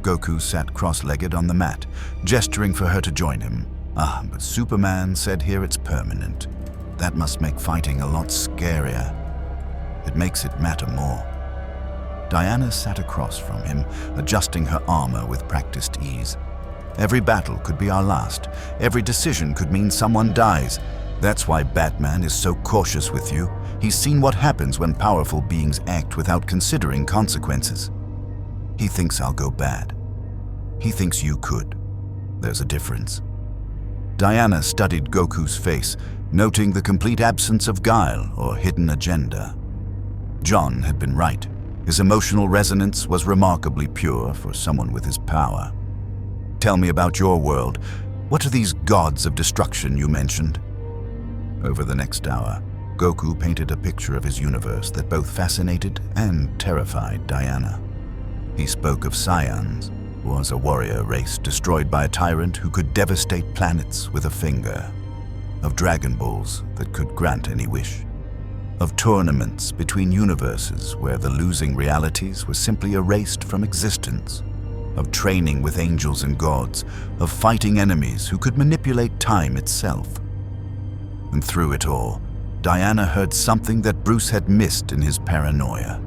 Goku sat cross-legged on the mat, gesturing for her to join him. But Superman said here it's permanent. That must make fighting a lot scarier. It makes it matter more. Diana sat across from him, adjusting her armor with practiced ease. Every battle could be our last. Every decision could mean someone dies. That's why Batman is so cautious with you. He's seen what happens when powerful beings act without considering consequences. He thinks I'll go bad. He thinks you could. There's a difference. Diana studied Goku's face, noting the complete absence of guile or hidden agenda. John had been right. His emotional resonance was remarkably pure for someone with his power. Tell me about your world. What are these gods of destruction you mentioned? Over the next hour, Goku painted a picture of his universe that both fascinated and terrified Diana. He spoke of Saiyans, who was a warrior race destroyed by a tyrant who could devastate planets with a finger. Of Dragon Balls that could grant any wish. Of tournaments between universes where the losing realities were simply erased from existence. Of training with angels and gods. Of fighting enemies who could manipulate time itself. And through it all, Diana heard something that Bruce had missed in his paranoia.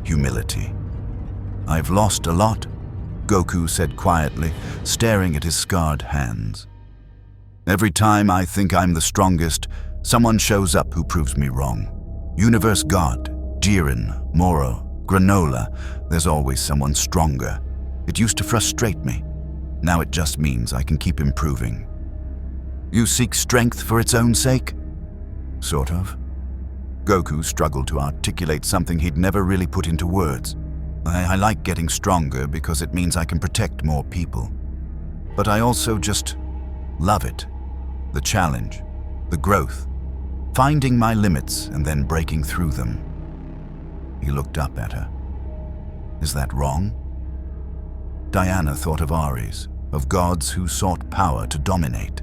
Humility. I've lost a lot, Goku said quietly, staring at his scarred hands. Every time I think I'm the strongest, someone shows up who proves me wrong. Universe God, Jiren, Moro, Granola, there's always someone stronger. It used to frustrate me. Now it just means I can keep improving. You seek strength for its own sake? Sort of. Goku struggled to articulate something he'd never really put into words. I like getting stronger because it means I can protect more people. But I also just love it. The challenge, the growth, finding my limits and then breaking through them. He looked up at her. Is that wrong? Diana thought of Ares, of gods who sought power to dominate.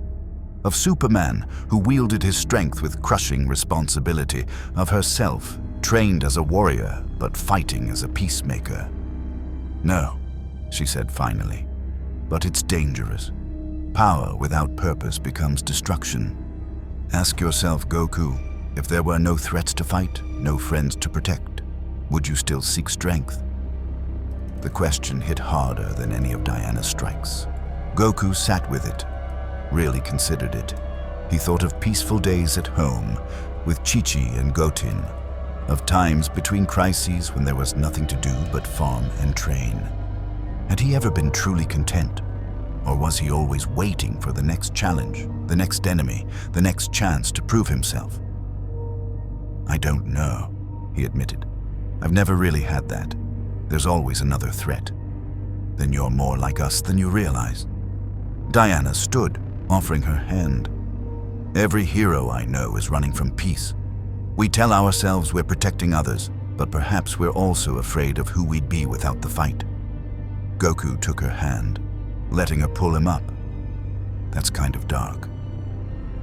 Of Superman, who wielded his strength with crushing responsibility. Of herself, trained as a warrior, but fighting as a peacemaker. No, she said finally, but it's dangerous. Power without purpose becomes destruction. Ask yourself, Goku, if there were no threats to fight, no friends to protect, would you still seek strength? The question hit harder than any of Diana's strikes. Goku sat with it, really considered it. He thought of peaceful days at home, with Chi-Chi and Goten, of times between crises when there was nothing to do but farm and train. Had he ever been truly content? Or was he always waiting for the next challenge, the next enemy, the next chance to prove himself? I don't know, he admitted. I've never really had that. There's always another threat. Then you're more like us than you realize. Diana stood, offering her hand. Every hero I know is running from peace. We tell ourselves we're protecting others, but perhaps we're also afraid of who we'd be without the fight. Goku took her hand, letting her pull him up. That's kind of dark.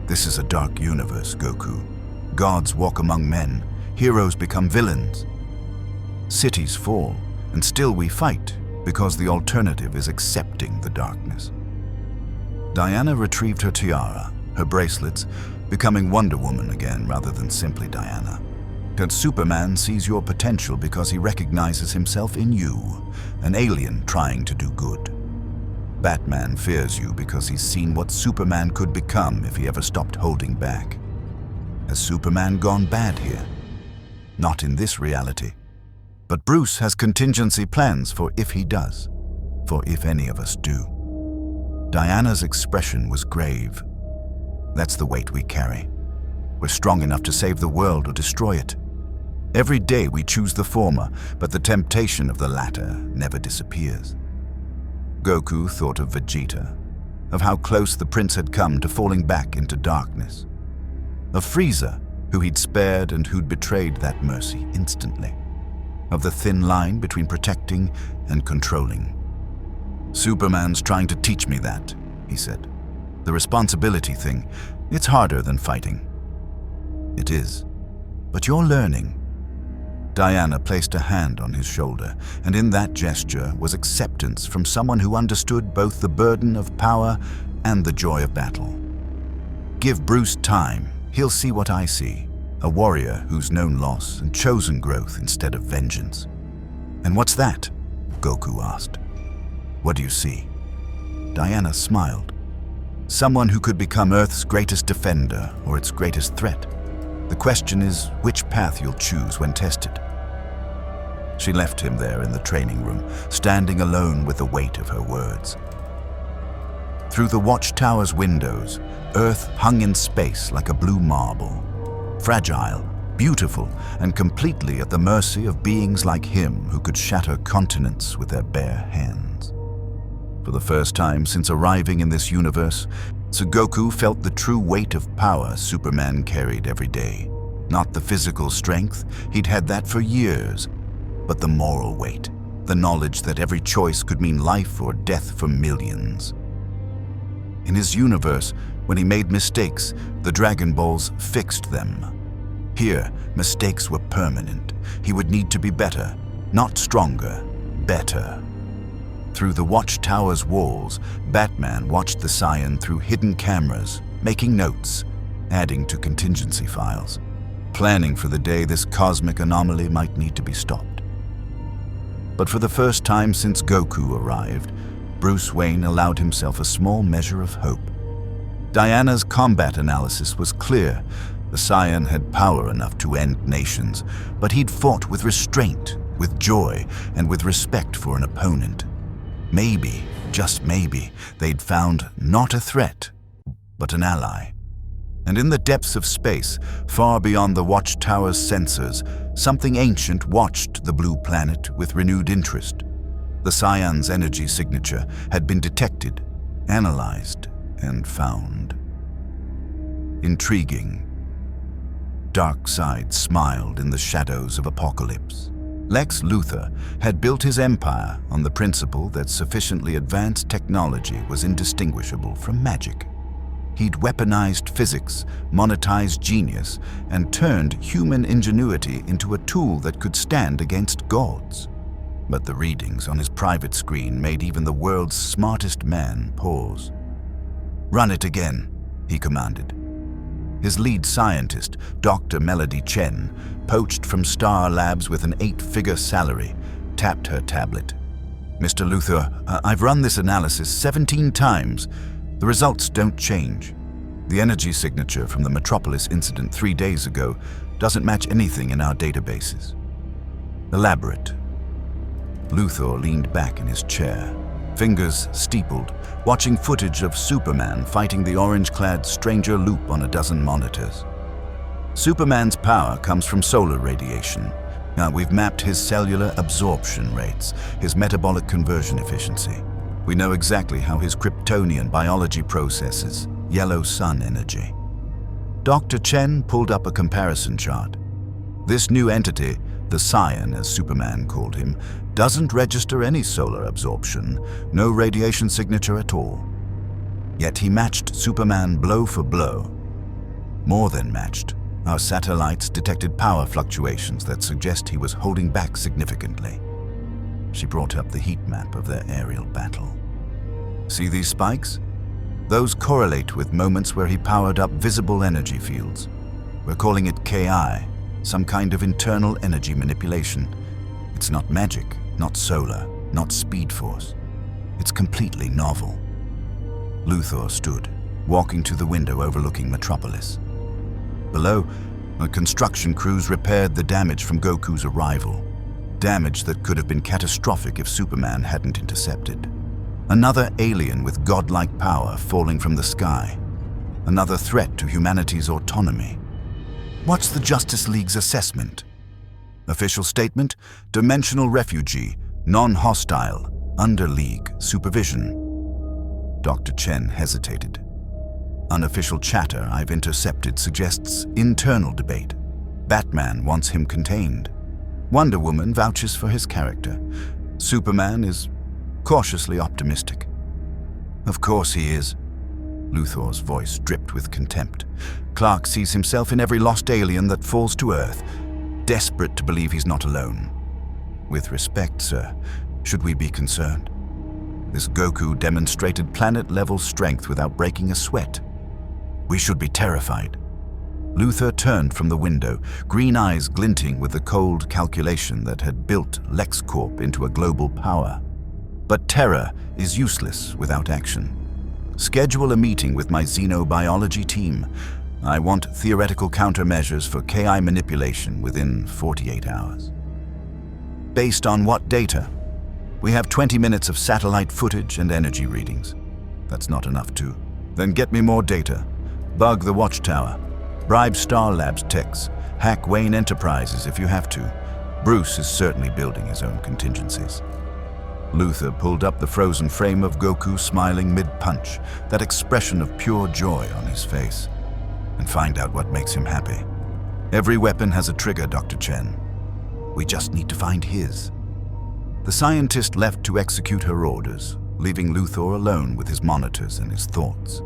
This is a dark universe, Goku. Gods walk among men, heroes become villains. Cities fall, and still we fight, because the alternative is accepting the darkness. Diana retrieved her tiara, her bracelets, becoming Wonder Woman again rather than simply Diana. And Superman sees your potential because he recognizes himself in you, an alien trying to do good. Batman fears you because he's seen what Superman could become if he ever stopped holding back. Has Superman gone bad here? Not in this reality. But Bruce has contingency plans for if he does, for if any of us do. Diana's expression was grave. That's the weight we carry. We're strong enough to save the world or destroy it. Every day we choose the former, but the temptation of the latter never disappears. Goku thought of Vegeta, of how close the prince had come to falling back into darkness. Of Frieza, who he'd spared and who'd betrayed that mercy instantly. Of the thin line between protecting and controlling. "Superman's trying to teach me that," he said. "The responsibility thing, it's harder than fighting." "It is. But you're learning." Diana placed a hand on his shoulder, and in that gesture was acceptance from someone who understood both the burden of power and the joy of battle. "Give Bruce time. He'll see what I see. A warrior who's known loss and chosen growth instead of vengeance." "And what's that?" Goku asked. "What do you see?" Diana smiled. "Someone who could become Earth's greatest defender or its greatest threat. The question is which path you'll choose when tested." She left him there in the training room, standing alone with the weight of her words. Through the Watchtower's windows, Earth hung in space like a blue marble. Fragile, beautiful, and completely at the mercy of beings like him who could shatter continents with their bare hands. For the first time since arriving in this universe, Goku felt the true weight of power Superman carried every day. Not the physical strength, he'd had that for years, but the moral weight, the knowledge that every choice could mean life or death for millions. In his universe, when he made mistakes, the Dragon Balls fixed them. Here, mistakes were permanent. He would need to be better, not stronger, better. Through the Watchtower's walls, Batman watched the Saiyan through hidden cameras, making notes, adding to contingency files, planning for the day this cosmic anomaly might need to be stopped. But for the first time since Goku arrived, Bruce Wayne allowed himself a small measure of hope. Diana's combat analysis was clear. The Saiyan had power enough to end nations, but he'd fought with restraint, with joy, and with respect for an opponent. Maybe, just maybe, they'd found not a threat, but an ally. And in the depths of space, far beyond the Watchtower's sensors, something ancient watched the blue planet with renewed interest. The Saiyan's energy signature had been detected, analyzed, and found. Intriguing. Darkseid smiled in the shadows of Apokolips. Lex Luthor had built his empire on the principle that sufficiently advanced technology was indistinguishable from magic. He'd weaponized physics, monetized genius, and turned human ingenuity into a tool that could stand against gods. But the readings on his private screen made even the world's smartest man pause. "Run it again," he commanded. His lead scientist, Dr. Melody Chen, poached from Star Labs with an 8-figure salary, tapped her tablet. "Mr. Luthor, I've run this analysis 17 times. The results don't change. The energy signature from the Metropolis incident 3 days ago doesn't match anything in our databases." "Elaborate." Luthor leaned back in his chair, fingers steepled, watching footage of Superman fighting the orange-clad Stranger Loop on a dozen monitors. Superman's power comes from solar radiation. Now, we've mapped his cellular absorption rates, his metabolic conversion efficiency. We know exactly how his Kryptonian biology processes yellow sun energy. Dr. Chen pulled up a comparison chart. This new entity, the Saiyan as Superman called him, doesn't register any solar absorption, no radiation signature at all. Yet he matched Superman blow for blow. More than matched. Our satellites detected power fluctuations that suggest he was holding back significantly. She brought up the heat map of their aerial battle. "See these spikes? Those correlate with moments where he powered up visible energy fields. We're calling it KI, some kind of internal energy manipulation. It's not magic, not solar, not speed force. It's completely novel." Luthor stood, walking to the window overlooking Metropolis. Below, construction crews repaired the damage from Goku's arrival. Damage that could have been catastrophic if Superman hadn't intercepted. Another alien with godlike power falling from the sky. Another threat to humanity's autonomy. What's the Justice League's assessment? Official statement: dimensional refugee, non-hostile, under League supervision. Dr. Chen hesitated. Unofficial chatter I've intercepted suggests internal debate. Batman wants him contained. Wonder Woman vouches for his character. Superman is cautiously optimistic. Of course he is. Luthor's voice dripped with contempt. Clark sees himself in every lost alien that falls to Earth, desperate to believe he's not alone. With respect, sir, should we be concerned? This Goku demonstrated planet-level strength without breaking a sweat. We should be terrified. Luthor turned from the window, green eyes glinting with the cold calculation that had built LexCorp into a global power. But terror is useless without action. Schedule a meeting with my xenobiology team. I want theoretical countermeasures for KI manipulation within 48 hours. Based on what data? We have 20 minutes of satellite footage and energy readings. That's not enough too. Then get me more data. Bug the Watchtower. Bribe Star Labs techs. Hack Wayne Enterprises if you have to. Bruce is certainly building his own contingencies. Luthor pulled up the frozen frame of Goku smiling mid-punch, that expression of pure joy on his face. And find out what makes him happy. Every weapon has a trigger, Dr. Chen. We just need to find his. The scientist left to execute her orders, leaving Luthor alone with his monitors and his thoughts.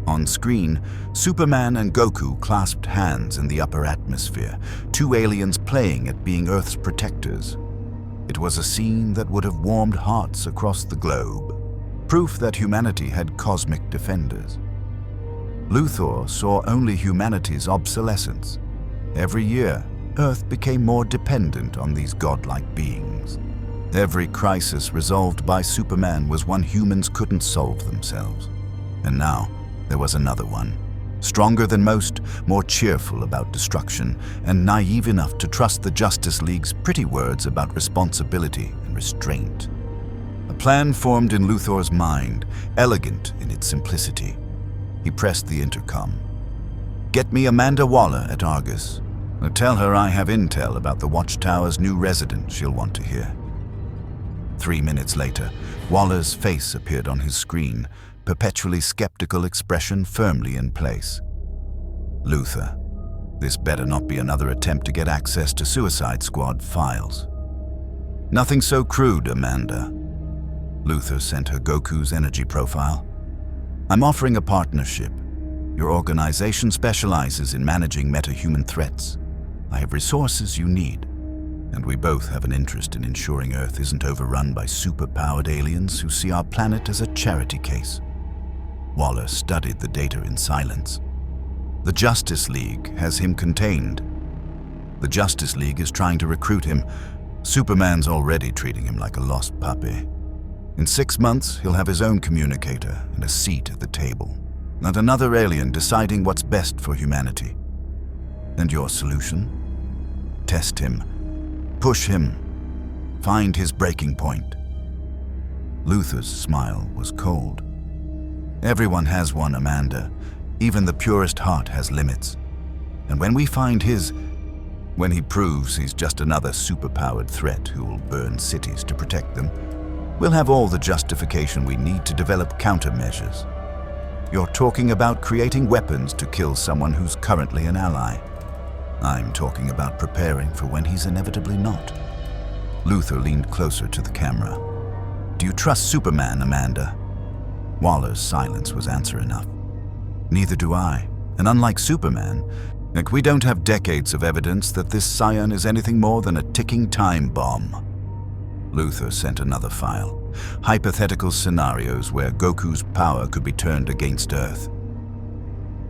On screen, Superman and Goku clasped hands in the upper atmosphere, two aliens playing at being Earth's protectors. It was a scene that would have warmed hearts across the globe, proof that humanity had cosmic defenders. Luthor saw only humanity's obsolescence. Every year, Earth became more dependent on these godlike beings. Every crisis resolved by Superman was one humans couldn't solve themselves. And now, there was another one. Stronger than most, more cheerful about destruction, and naive enough to trust the Justice League's pretty words about responsibility and restraint. A plan formed in Luthor's mind, elegant in its simplicity. He pressed the intercom. Get me Amanda Waller at Argus. Now tell her I have intel about the Watchtower's new resident she'll want to hear. 3 minutes later, Waller's face appeared on his screen, perpetually skeptical expression firmly in place. Luthor, this better not be another attempt to get access to Suicide Squad files. Nothing so crude, Amanda. Luthor sent her Goku's energy profile. I'm offering a partnership. Your organization specializes in managing meta-human threats. I have resources you need, and we both have an interest in ensuring Earth isn't overrun by super-powered aliens who see our planet as a charity case. Waller studied the data in silence. The Justice League has him contained. The Justice League is trying to recruit him. Superman's already treating him like a lost puppy. In 6 months, he'll have his own communicator and a seat at the table. Not another alien deciding what's best for humanity. And your solution? Test him. Push him. Find his breaking point. Luthor's smile was cold. Everyone has one, Amanda. Even the purest heart has limits. And when we find his, when he proves he's just another superpowered threat who will burn cities to protect them, we'll have all the justification we need to develop countermeasures. You're talking about creating weapons to kill someone who's currently an ally. I'm talking about preparing for when he's inevitably not. Luthor leaned closer to the camera. Do you trust Superman, Amanda? Waller's silence was answer enough. Neither do I, and unlike Superman, we don't have decades of evidence that this Saiyan is anything more than a ticking time bomb. Luthor sent another file. Hypothetical scenarios where Goku's power could be turned against Earth.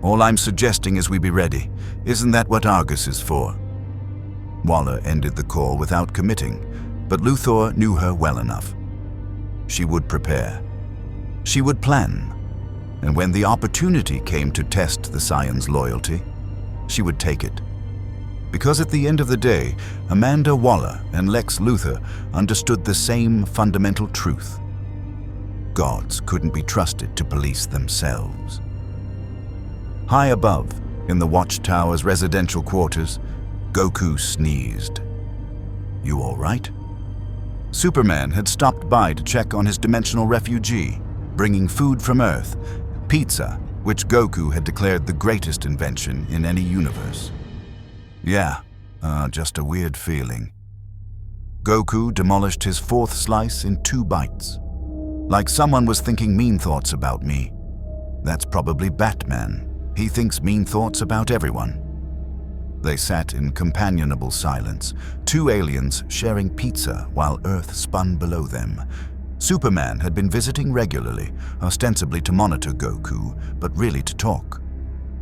All I'm suggesting is we be ready. Isn't that what Argus is for? Waller ended the call without committing, but Luthor knew her well enough. She would prepare. She would plan. And when the opportunity came to test the Saiyan's loyalty, she would take it. Because at the end of the day, Amanda Waller and Lex Luthor understood the same fundamental truth. Gods couldn't be trusted to police themselves. High above, in the Watchtower's residential quarters, Goku sneezed. You all right? Superman had stopped by to check on his dimensional refugee, bringing food from Earth, pizza, which Goku had declared the greatest invention in any universe. Yeah, just a weird feeling. Goku demolished his fourth slice in 2 bites. Like someone was thinking mean thoughts about me. That's probably Batman. He thinks mean thoughts about everyone. They sat in companionable silence, 2 aliens sharing pizza while Earth spun below them. Superman had been visiting regularly, ostensibly to monitor Goku, but really to talk.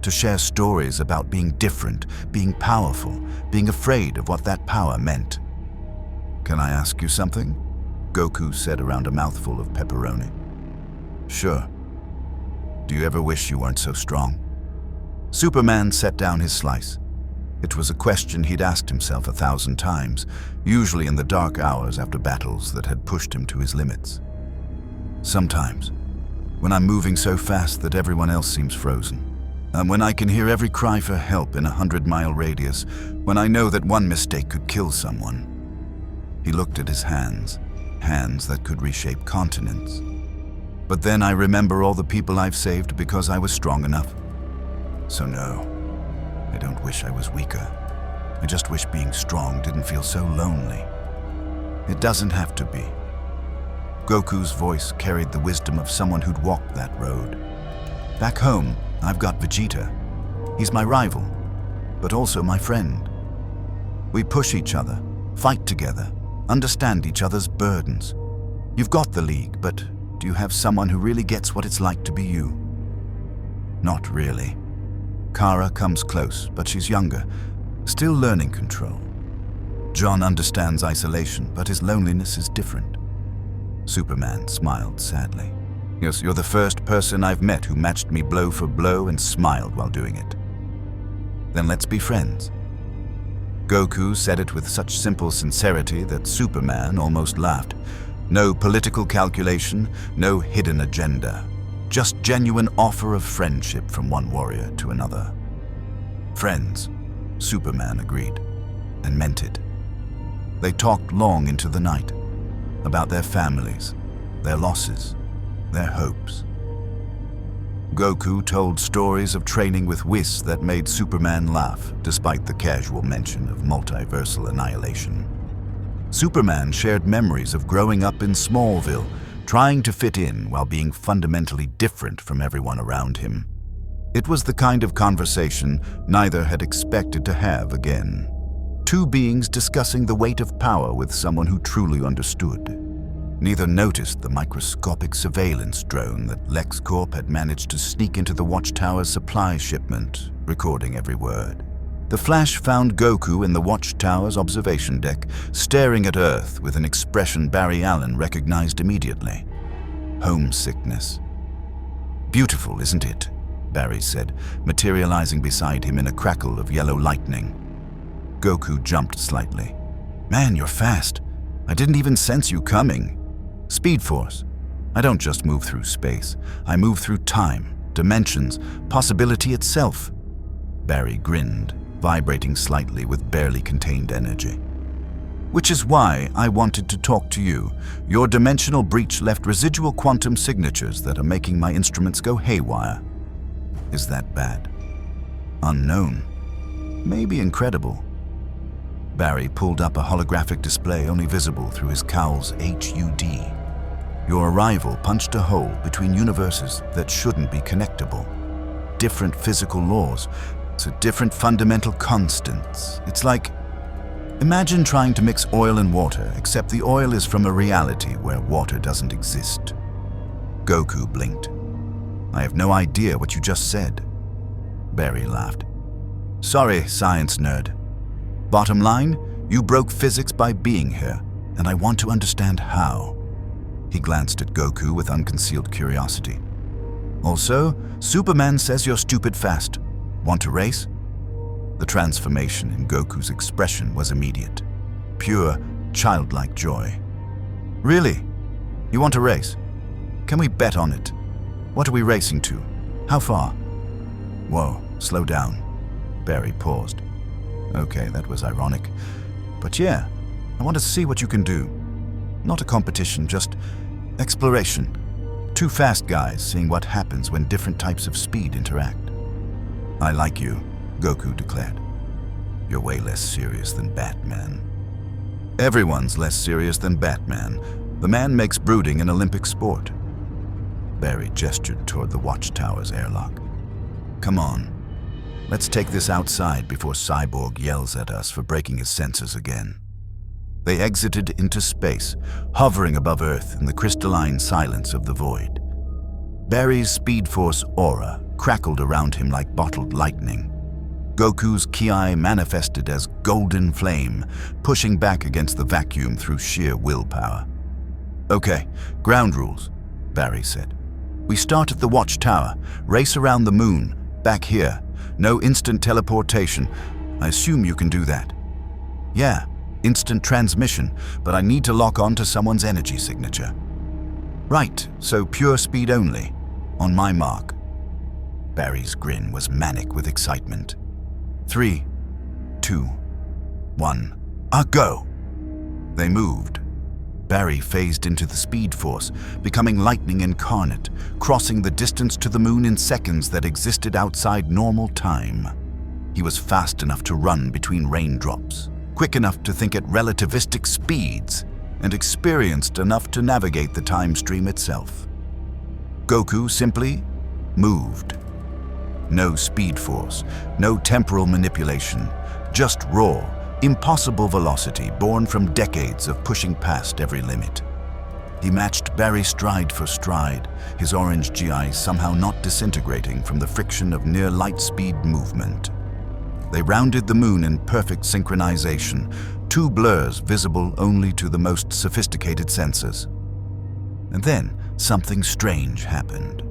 To share stories about being different, being powerful, being afraid of what that power meant. "Can I ask you something?" Goku said around a mouthful of pepperoni. "Sure. Do you ever wish you weren't so strong?" Superman set down his slice. It was a question he'd asked himself 1,000 times, usually in the dark hours after battles that had pushed him to his limits. "Sometimes, when I'm moving so fast that everyone else seems frozen, and when I can hear every cry for help in a 100-mile radius, when I know that one mistake could kill someone." He looked at his hands, hands that could reshape continents. "But then I remember all the people I've saved because I was strong enough. So no. I don't wish I was weaker. I just wish being strong didn't feel so lonely. It doesn't have to be." Goku's voice carried the wisdom of someone who'd walked that road. "Back home, I've got Vegeta. He's my rival, but also my friend. We push each other, fight together, understand each other's burdens. You've got the League, but do you have someone who really gets what it's like to be you?" "Not really. Kara comes close, but she's younger, still learning control. John understands isolation, but his loneliness is different." Superman smiled sadly. "Yes, you're the first person I've met who matched me blow for blow and smiled while doing it. Then let's be friends." Goku said it with such simple sincerity that Superman almost laughed. No political calculation, no hidden agenda. Just genuine offer of friendship from one warrior to another. "Friends," Superman agreed, and meant it. They talked long into the night, about their families, their losses, their hopes. Goku told stories of training with Whis that made Superman laugh, despite the casual mention of multiversal annihilation. Superman shared memories of growing up in Smallville, trying to fit in while being fundamentally different from everyone around him. It was the kind of conversation neither had expected to have again. 2 beings discussing the weight of power with someone who truly understood. Neither noticed the microscopic surveillance drone that LexCorp had managed to sneak into the Watchtower's supply shipment, recording every word. The Flash found Goku in the Watchtower's observation deck, staring at Earth with an expression Barry Allen recognized immediately. Homesickness. "Beautiful, isn't it?" Barry said, materializing beside him in a crackle of yellow lightning. Goku jumped slightly. "Man, you're fast. I didn't even sense you coming. Speed Force. I don't just move through space. I move through time, dimensions, possibility itself." Barry grinned, vibrating slightly with barely contained energy. "Which is why I wanted to talk to you. Your dimensional breach left residual quantum signatures that are making my instruments go haywire." "Is that bad?" "Unknown. Maybe incredible." Barry pulled up a holographic display only visible through his cowl's HUD. "Your arrival punched a hole between universes that shouldn't be connectable. Different physical laws, so different fundamental constants. It's like, imagine trying to mix oil and water, except the oil is from a reality where water doesn't exist." Goku blinked. "I have no idea what you just said." Barry laughed. "Sorry, science nerd. Bottom line, you broke physics by being here, and I want to understand how." He glanced at Goku with unconcealed curiosity. "Also, Superman says you're stupid fast. Want to race?" The transformation in Goku's expression was immediate. Pure, childlike joy. "Really? You want to race? Can we bet on it? What are we racing to? How far?" "Whoa, slow down." Barry paused. "Okay, that was ironic. But yeah, I want to see what you can do. Not a competition, just exploration. Two fast guys seeing what happens when different types of speed interact. "I like you," Goku declared. "You're way less serious than Batman." "Everyone's less serious than Batman. The man makes brooding an Olympic sport." Barry gestured toward the Watchtower's airlock. "Come on. Let's take this outside before Cyborg yells at us for breaking his sensors again." They exited into space, hovering above Earth in the crystalline silence of the void. Barry's Speed Force aura crackled around him like bottled lightning. Goku's ki manifested as golden flame, pushing back against the vacuum through sheer willpower. "Okay, ground rules," Barry said. "We start at the Watchtower, race around the moon, back here. No instant teleportation. I assume you can do that." "Yeah, instant transmission, but I need to lock on to someone's energy signature." "Right, so pure speed only. On my mark." Barry's grin was manic with excitement. 3, 2, 1, go! They moved. Barry phased into the Speed Force, becoming lightning incarnate, crossing the distance to the moon in seconds that existed outside normal time. He was fast enough to run between raindrops, quick enough to think at relativistic speeds, and experienced enough to navigate the time stream itself. Goku simply moved. No Speed Force, no temporal manipulation, just raw, impossible velocity born from decades of pushing past every limit. He matched Barry stride for stride, his orange GI somehow not disintegrating from the friction of near light-speed movement. They rounded the moon in perfect synchronization, two blurs visible only to the most sophisticated sensors. And then something strange happened.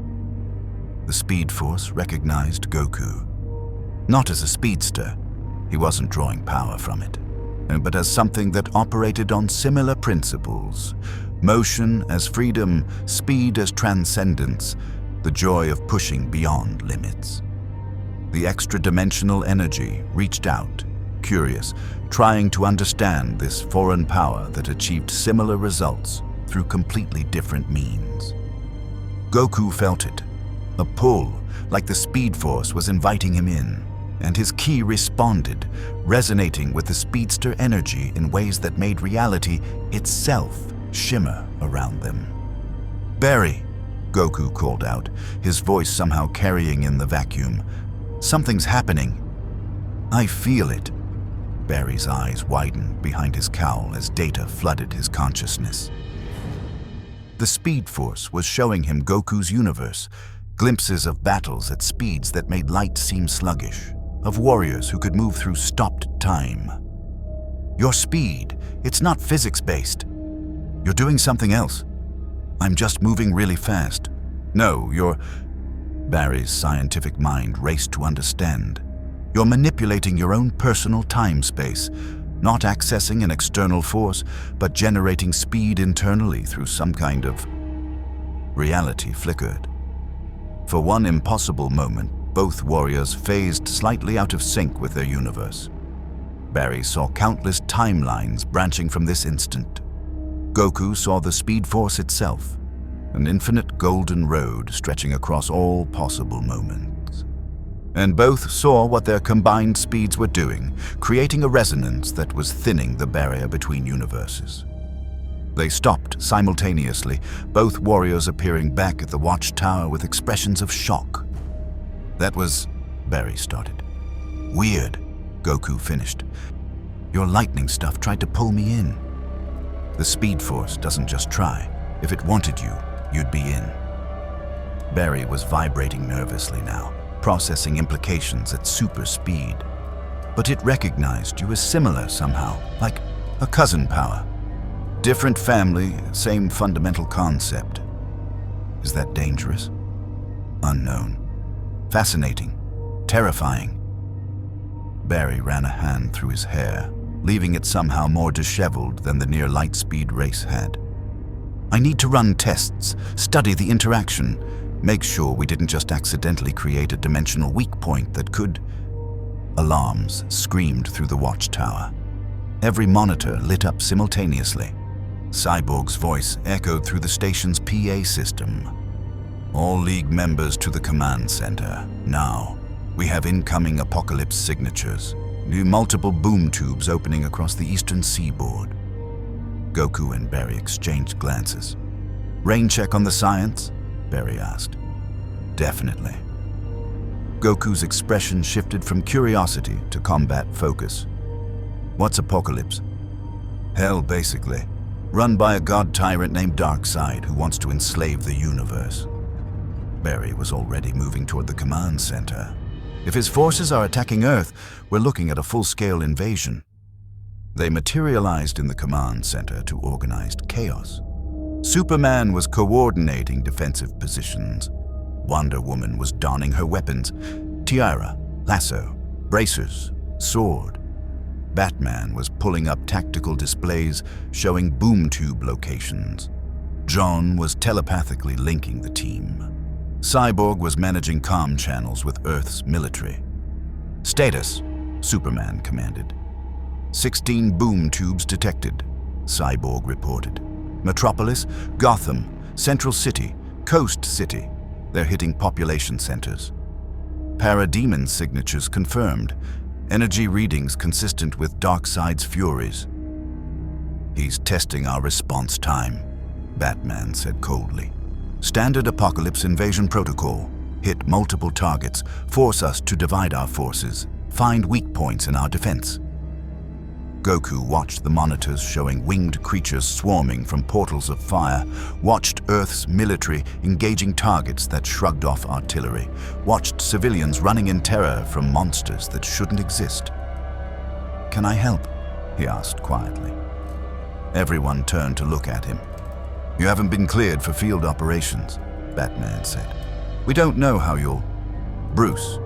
The Speed Force recognized Goku. Not as a speedster, he wasn't drawing power from it, but as something that operated on similar principles. Motion as freedom, speed as transcendence, the joy of pushing beyond limits. The extra-dimensional energy reached out, curious, trying to understand this foreign power that achieved similar results through completely different means. Goku felt it, a pull, like the Speed Force was inviting him in, and his ki responded, resonating with the speedster energy in ways that made reality itself shimmer around them. "Barry," Goku called out, his voice somehow carrying in the vacuum. "Something's happening." "I feel it." Barry's eyes widened behind his cowl as data flooded his consciousness. The Speed Force was showing him Goku's universe, glimpses of battles at speeds that made light seem sluggish, of warriors who could move through stopped time. "Your speed, it's not physics-based. You're doing something else." "I'm just moving really fast." "No, you're..." Barry's scientific mind raced to understand. "You're manipulating your own personal time-space, not accessing an external force, but generating speed internally through some kind of..." Reality flickered. For one impossible moment, both warriors phased slightly out of sync with their universe. Barry saw countless timelines branching from this instant. Goku saw the Speed Force itself, an infinite golden road stretching across all possible moments. And both saw what their combined speeds were doing, creating a resonance that was thinning the barrier between universes. They stopped simultaneously, both warriors appearing back at the Watchtower with expressions of shock. "That was..." Barry started. "Weird," Goku finished. "Your lightning stuff tried to pull me in." "The Speed Force doesn't just try. If it wanted you, you'd be in." Barry was vibrating nervously now, processing implications at super speed. But it recognized you as similar somehow, like a cousin power. Different family, same fundamental concept. Is that dangerous? Unknown. Fascinating. Terrifying. Barry ran a hand through his hair, leaving it somehow more disheveled than the near light-speed race had. "I need to run tests, study the interaction, make sure we didn't just accidentally create a dimensional weak point that could..." Alarms screamed through the Watchtower. Every monitor lit up simultaneously. Cyborg's voice echoed through the station's PA system. All League members to the command center. Now, we have incoming Apokolips signatures. New multiple boom tubes opening across the eastern seaboard. Goku and Barry exchanged glances. Rain check on the science? Barry asked. Definitely. Goku's expression shifted from curiosity to combat focus. What's Apokolips? Hell, basically. Run by a god tyrant named Darkseid who wants to enslave the universe. Barry was already moving toward the command center. If his forces are attacking Earth, we're looking at a full-scale invasion. They materialized in the command center to organized chaos. Superman was coordinating defensive positions. Wonder Woman was donning her weapons: tiara, lasso, bracers, sword. Batman was pulling up tactical displays showing boom tube locations. John was telepathically linking the team. Cyborg was managing comm channels with Earth's military. Status, Superman commanded. 16 boom tubes detected, Cyborg reported. Metropolis, Gotham, Central City, Coast City. They're hitting population centers. Parademon signatures confirmed. Energy readings consistent with Darkseid's furies. He's testing our response time, Batman said coldly. Standard Apokolips invasion protocol. Hit multiple targets, force us to divide our forces, find weak points in our defense. Goku watched the monitors showing winged creatures swarming from portals of fire, watched Earth's military engaging targets that shrugged off artillery, watched civilians running in terror from monsters that shouldn't exist. Can I help? He asked quietly. Everyone turned to look at him. You haven't been cleared for field operations, Batman said. We don't know how you'll... Bruce.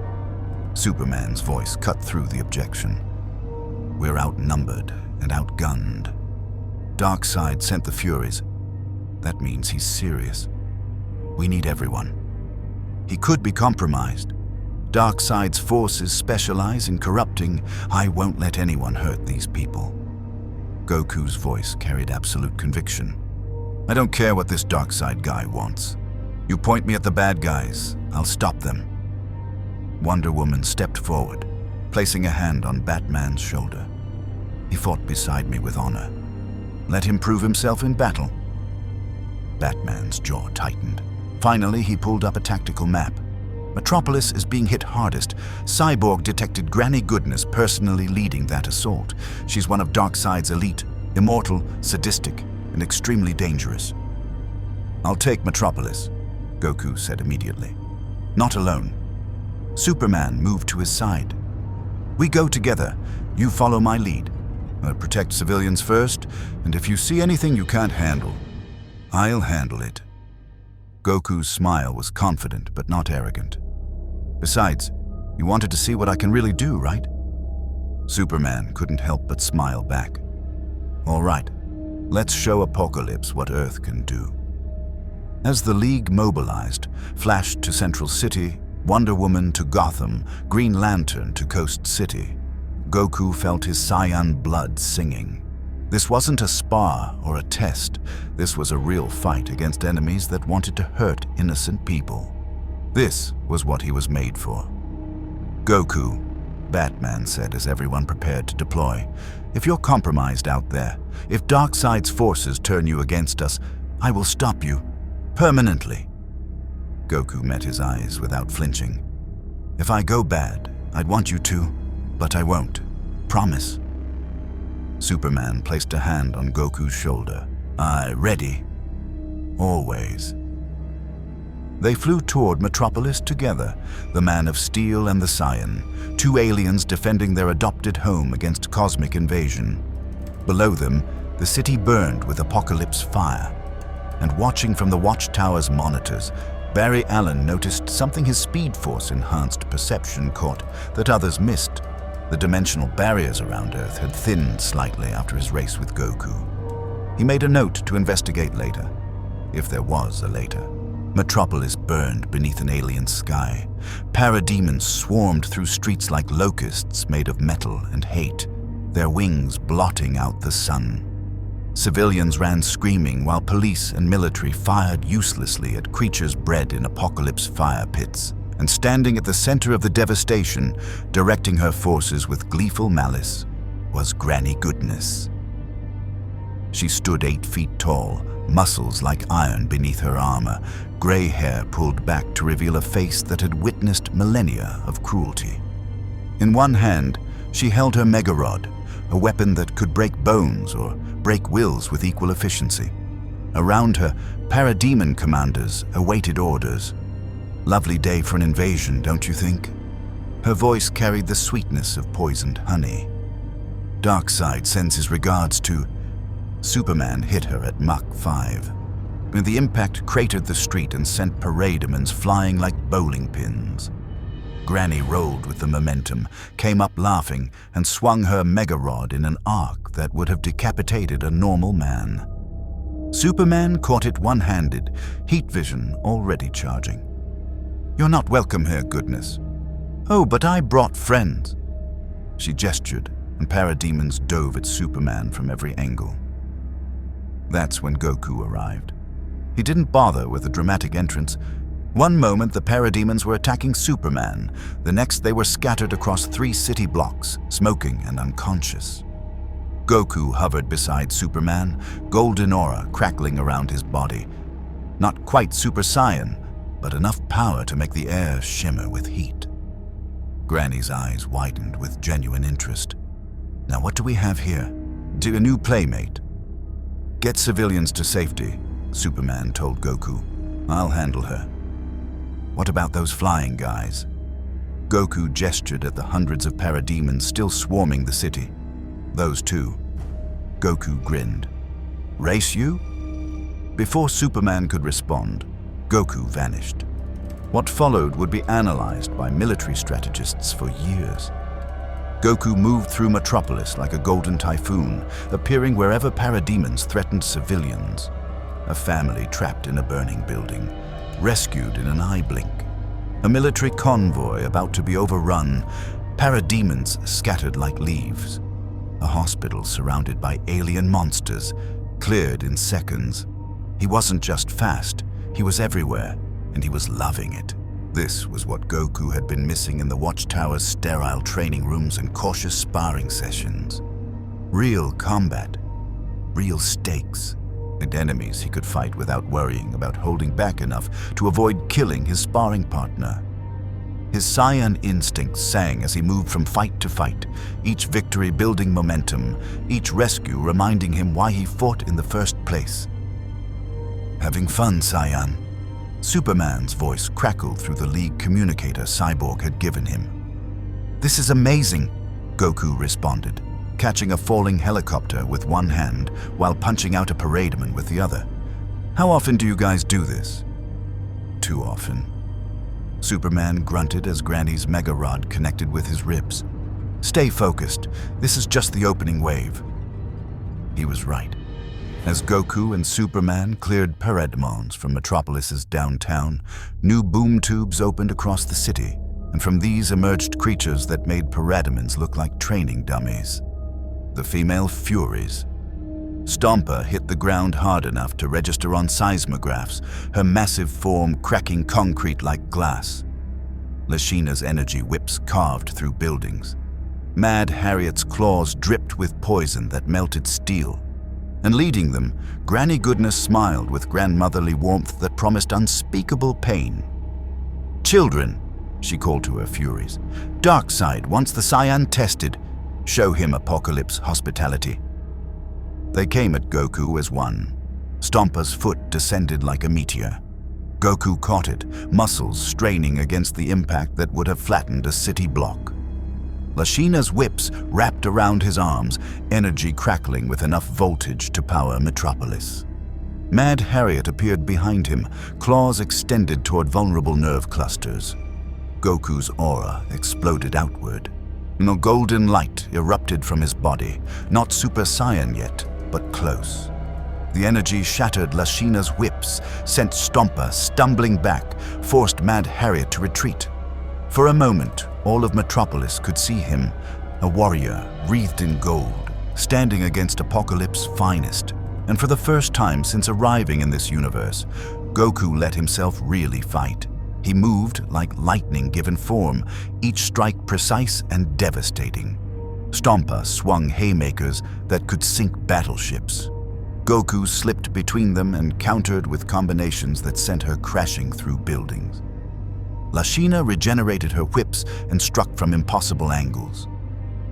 Superman's voice cut through the objection. We're outnumbered and outgunned. Darkseid sent the Furies. That means he's serious. We need everyone. He could be compromised. Darkseid's forces specialize in corrupting. I won't let anyone hurt these people. Goku's voice carried absolute conviction. I don't care what this Darkseid guy wants. You point me at the bad guys, I'll stop them. Wonder Woman stepped forward, placing a hand on Batman's shoulder. He fought beside me with honor. Let him prove himself in battle. Batman's jaw tightened. Finally, he pulled up a tactical map. Metropolis is being hit hardest. Cyborg detected Granny Goodness personally leading that assault. She's one of Darkseid's elite, immortal, sadistic, and extremely dangerous. I'll take Metropolis, Goku said immediately. Not alone. Superman moved to his side. We go together. You follow my lead. I'll protect civilians first, and if you see anything you can't handle, I'll handle it. Goku's smile was confident but not arrogant. Besides, you wanted to see what I can really do, right? Superman couldn't help but smile back. All right, let's show Apokolips what Earth can do. As the League mobilized, Flash to Central City, Wonder Woman to Gotham, Green Lantern to Coast City, Goku felt his Saiyan blood singing. This wasn't a spar or a test. This was a real fight against enemies that wanted to hurt innocent people. This was what he was made for. Goku, Batman said as everyone prepared to deploy, if you're compromised out there, if Darkseid's forces turn you against us, I will stop you. Permanently. Goku met his eyes without flinching. If I go bad, I'd want you to, but I won't. Promise. Superman placed a hand on Goku's shoulder. Aye, ready. Always. They flew toward Metropolis together, the Man of Steel and the Saiyan, two aliens defending their adopted home against cosmic invasion. Below them, the city burned with Apokolips fire. And watching from the Watchtower's monitors, Barry Allen noticed something his Speed Force-enhanced perception caught that others missed. The dimensional barriers around Earth had thinned slightly after his race with Goku. He made a note to investigate later, if there was a later. Metropolis burned beneath an alien sky. Parademons swarmed through streets like locusts made of metal and hate, their wings blotting out the sun. Civilians ran screaming while police and military fired uselessly at creatures bred in Apokolips fire pits. And standing at the center of the devastation, directing her forces with gleeful malice, was Granny Goodness. She stood 8 feet tall, muscles like iron beneath her armor, gray hair pulled back to reveal a face that had witnessed millennia of cruelty. In one hand, she held her mega rod, a weapon that could break bones or break wills with equal efficiency. Around her, parademon commanders awaited orders. Lovely day for an invasion, don't you think? Her voice carried the sweetness of poisoned honey. Darkseid sends his regards to... Superman hit her at Mach 5. The impact cratered the street and sent parademons flying like bowling pins. Granny rolled with the momentum, came up laughing, and swung her mega rod in an arc that would have decapitated a normal man. Superman caught it one-handed, heat vision already charging. "You're not welcome here, Goodness." "Oh, but I brought friends." She gestured, and parademons dove at Superman from every angle. That's when Goku arrived. He didn't bother with a dramatic entrance. One moment the parademons were attacking Superman, the next they were scattered across 3 city blocks, smoking and unconscious. Goku hovered beside Superman, golden aura crackling around his body. Not quite Super Saiyan, but enough power to make the air shimmer with heat. Granny's eyes widened with genuine interest. "Now what do we have here?" "A new playmate." "Get civilians to safety," Superman told Goku. "I'll handle her." "What about those flying guys?" Goku gestured at the hundreds of parademons still swarming the city. "Those two." Goku grinned. "Race you?" Before Superman could respond, Goku vanished. What followed would be analyzed by military strategists for years. Goku moved through Metropolis like a golden typhoon, appearing wherever parademons threatened civilians. A family trapped in a burning building, rescued in an eye blink. A military convoy about to be overrun, parademons scattered like leaves. A hospital surrounded by alien monsters, cleared in seconds. He wasn't just fast, he was everywhere, and he was loving it. This was what Goku had been missing in the Watchtower's sterile training rooms and cautious sparring sessions. Real combat, real stakes, and enemies he could fight without worrying about holding back enough to avoid killing his sparring partner. His Saiyan instinct sang as he moved from fight to fight, each victory building momentum, each rescue reminding him why he fought in the first place. "Having fun, Saiyan?" Superman's voice crackled through the League communicator Cyborg had given him. "This is amazing," Goku responded, catching a falling helicopter with one hand while punching out a parademon with the other. "How often do you guys do this?" "Too often." Superman grunted as Granny's mega rod connected with his ribs. "Stay focused. This is just the opening wave." He was right. As Goku and Superman cleared parademons from Metropolis's downtown, new boom tubes opened across the city, and from these emerged creatures that made parademons look like training dummies. The female Furies. Stomper hit the ground hard enough to register on seismographs, her massive form cracking concrete like glass. Lashina's energy whips carved through buildings. Mad Harriet's claws dripped with poison that melted steel. And leading them, Granny Goodness smiled with grandmotherly warmth that promised unspeakable pain. "Children," she called to her Furies, "Darkseid wants the Saiyan tested. Show him Apokolips hospitality." They came at Goku as one. Stomper's foot descended like a meteor. Goku caught it, muscles straining against the impact that would have flattened a city block. Lashina's whips wrapped around his arms, energy crackling with enough voltage to power Metropolis. Mad Harriet appeared behind him, claws extended toward vulnerable nerve clusters. Goku's aura exploded outward. A golden light erupted from his body, not Super Saiyan yet, but close. The energy shattered Lashina's whips, sent Stomper stumbling back, forced Mad Harriet to retreat. For a moment, all of Metropolis could see him, a warrior wreathed in gold, standing against Apokolips' finest, And for the first time since arriving in this universe, Goku let himself really fight. He moved like lightning given form, each strike precise and devastating. Stompa swung haymakers that could sink battleships. Goku slipped between them and countered with combinations that sent her crashing through buildings. Lashina regenerated her whips and struck from impossible angles.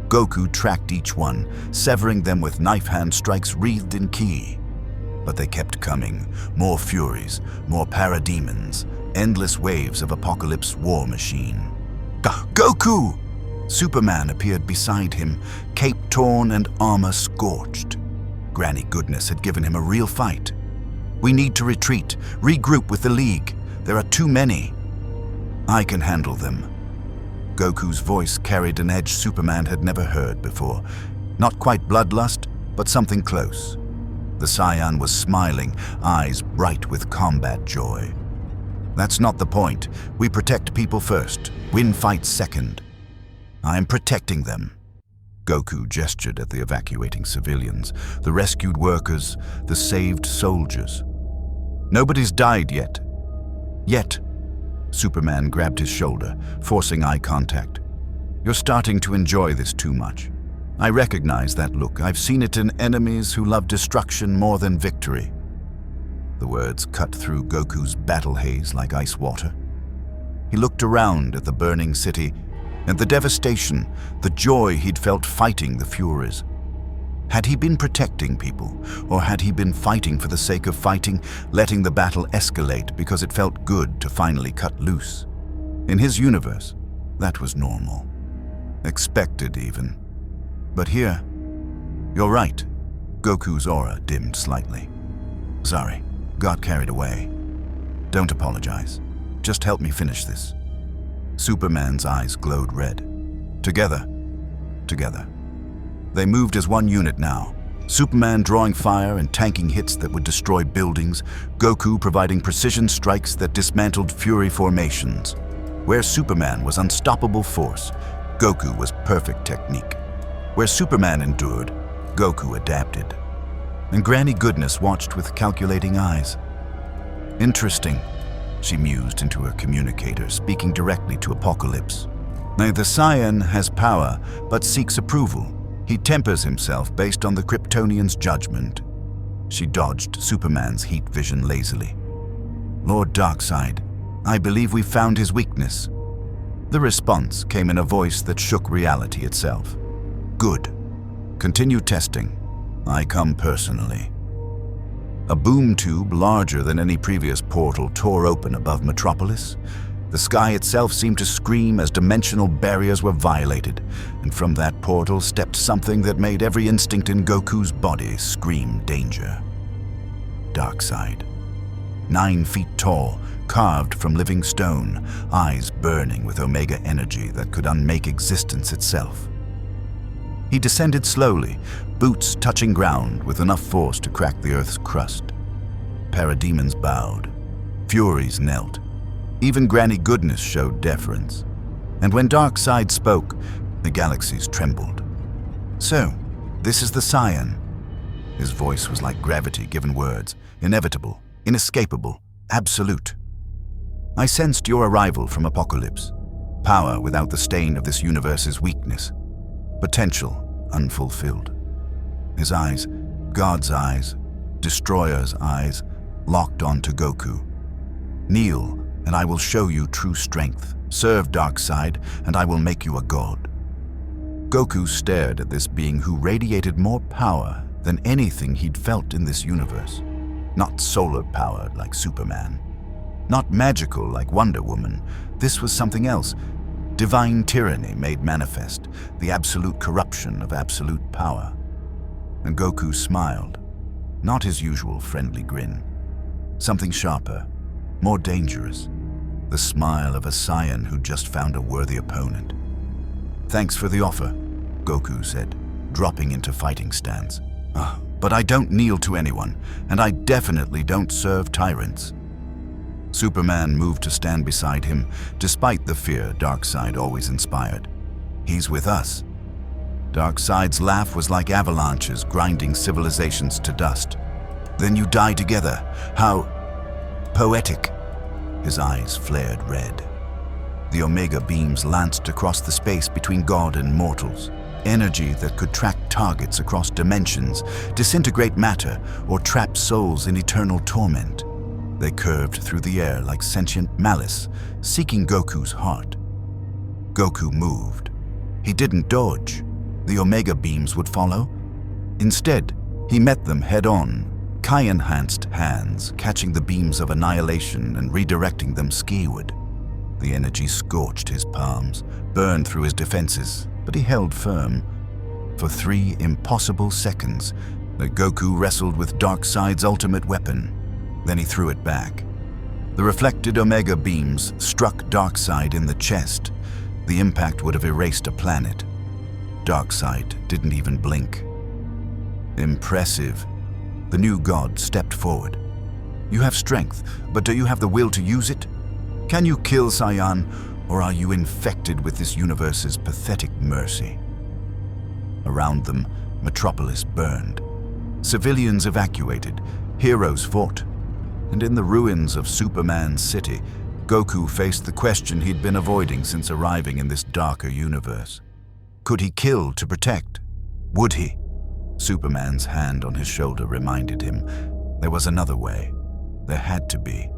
Goku tracked each one, severing them with knife-hand strikes wreathed in ki. But they kept coming, more furies, more parademons, endless waves of Apokolips' war machine. Goku! Superman appeared beside him, cape torn and armor scorched. Granny Goodness had given him a real fight. We need to retreat, regroup with the League. There are too many. I can handle them. Goku's voice carried an edge Superman had never heard before. Not quite bloodlust, but something close. The Saiyan was smiling, eyes bright with combat joy. That's not the point. We protect people first, win fights second. I'm protecting them. Goku gestured at the evacuating civilians, the rescued workers, the saved soldiers. Nobody's died yet. Yet. Superman grabbed his shoulder, forcing eye contact. You're starting to enjoy this too much. I recognize that look. I've seen it in enemies who love destruction more than victory. The words cut through Goku's battle haze like ice water. He looked around at the burning city, and the devastation, the joy he'd felt fighting the Furies. Had he been protecting people, or had he been fighting for the sake of fighting, letting the battle escalate because it felt good to finally cut loose? In his universe, that was normal. Expected even. But here, you're right. Goku's aura dimmed slightly. Sorry, got carried away. Don't apologize. Just help me finish this. Superman's eyes glowed red. Together. They moved as one unit now. Superman drawing fire and tanking hits that would destroy buildings, Goku providing precision strikes that dismantled Fury formations. Where Superman was unstoppable force, Goku was perfect technique. Where Superman endured, Goku adapted. And Granny Goodness watched with calculating eyes. Interesting, she mused into her communicator, speaking directly to Apokolips. Now the Saiyan has power, but seeks approval. He tempers himself based on the Kryptonian's judgment. She dodged Superman's heat vision lazily. Lord Darkseid, I believe we found his weakness. The response came in a voice that shook reality itself. Good. Continue testing. I come personally. A boom tube larger than any previous portal tore open above Metropolis. The sky itself seemed to scream as dimensional barriers were violated, and from that portal stepped something that made every instinct in Goku's body scream danger. Darkseid. 9 feet tall, carved from living stone, eyes burning with Omega energy that could unmake existence itself. He descended slowly, boots touching ground with enough force to crack the Earth's crust. Parademons bowed. Furies knelt. Even Granny Goodness showed deference. And when Darkseid spoke, the galaxies trembled. So, this is the Saiyan. His voice was like gravity given words, inevitable, inescapable, absolute. I sensed your arrival from Apokolips. Power without the stain of this universe's weakness. Potential unfulfilled. His eyes, God's eyes, Destroyer's eyes, locked onto Goku. Kneel, and I will show you true strength. Serve Darkseid, and I will make you a god. Goku stared at this being who radiated more power than anything he'd felt in this universe. Not solar-powered like Superman. Not magical like Wonder Woman. This was something else. Divine tyranny made manifest, the absolute corruption of absolute power. And Goku smiled. Not his usual friendly grin. Something sharper, more dangerous. The smile of a Saiyan who'd just found a worthy opponent. Thanks for the offer, Goku said, dropping into fighting stance. But I don't kneel to anyone, and I definitely don't serve tyrants. Superman moved to stand beside him, despite the fear Darkseid always inspired. He's with us. Darkseid's laugh was like avalanches grinding civilizations to dust. Then you die together. How poetic." His eyes flared red. The Omega beams lanced across the space between God and mortals. Energy that could track targets across dimensions, disintegrate matter, or trap souls in eternal torment. They curved through the air like sentient malice, seeking Goku's heart. Goku moved. He didn't dodge. The Omega beams would follow. Instead, he met them head-on, Kai-enhanced hands catching the beams of annihilation and redirecting them skyward. The energy scorched his palms, burned through his defenses, but he held firm. For 3 impossible seconds, the Goku wrestled with Darkseid's ultimate weapon. Then he threw it back. The reflected Omega beams struck Darkseid in the chest. The impact would have erased a planet. Darkseid didn't even blink. Impressive. The new god stepped forward. "You have strength, but do you have the will to use it? Can you kill Saiyan, or are you infected with this universe's pathetic mercy?" Around them, Metropolis burned. Civilians evacuated, heroes fought. And in the ruins of Superman's city, Goku faced the question he'd been avoiding since arriving in this darker universe. Could he kill to protect? Would he? Superman's hand on his shoulder reminded him there was another way. There had to be.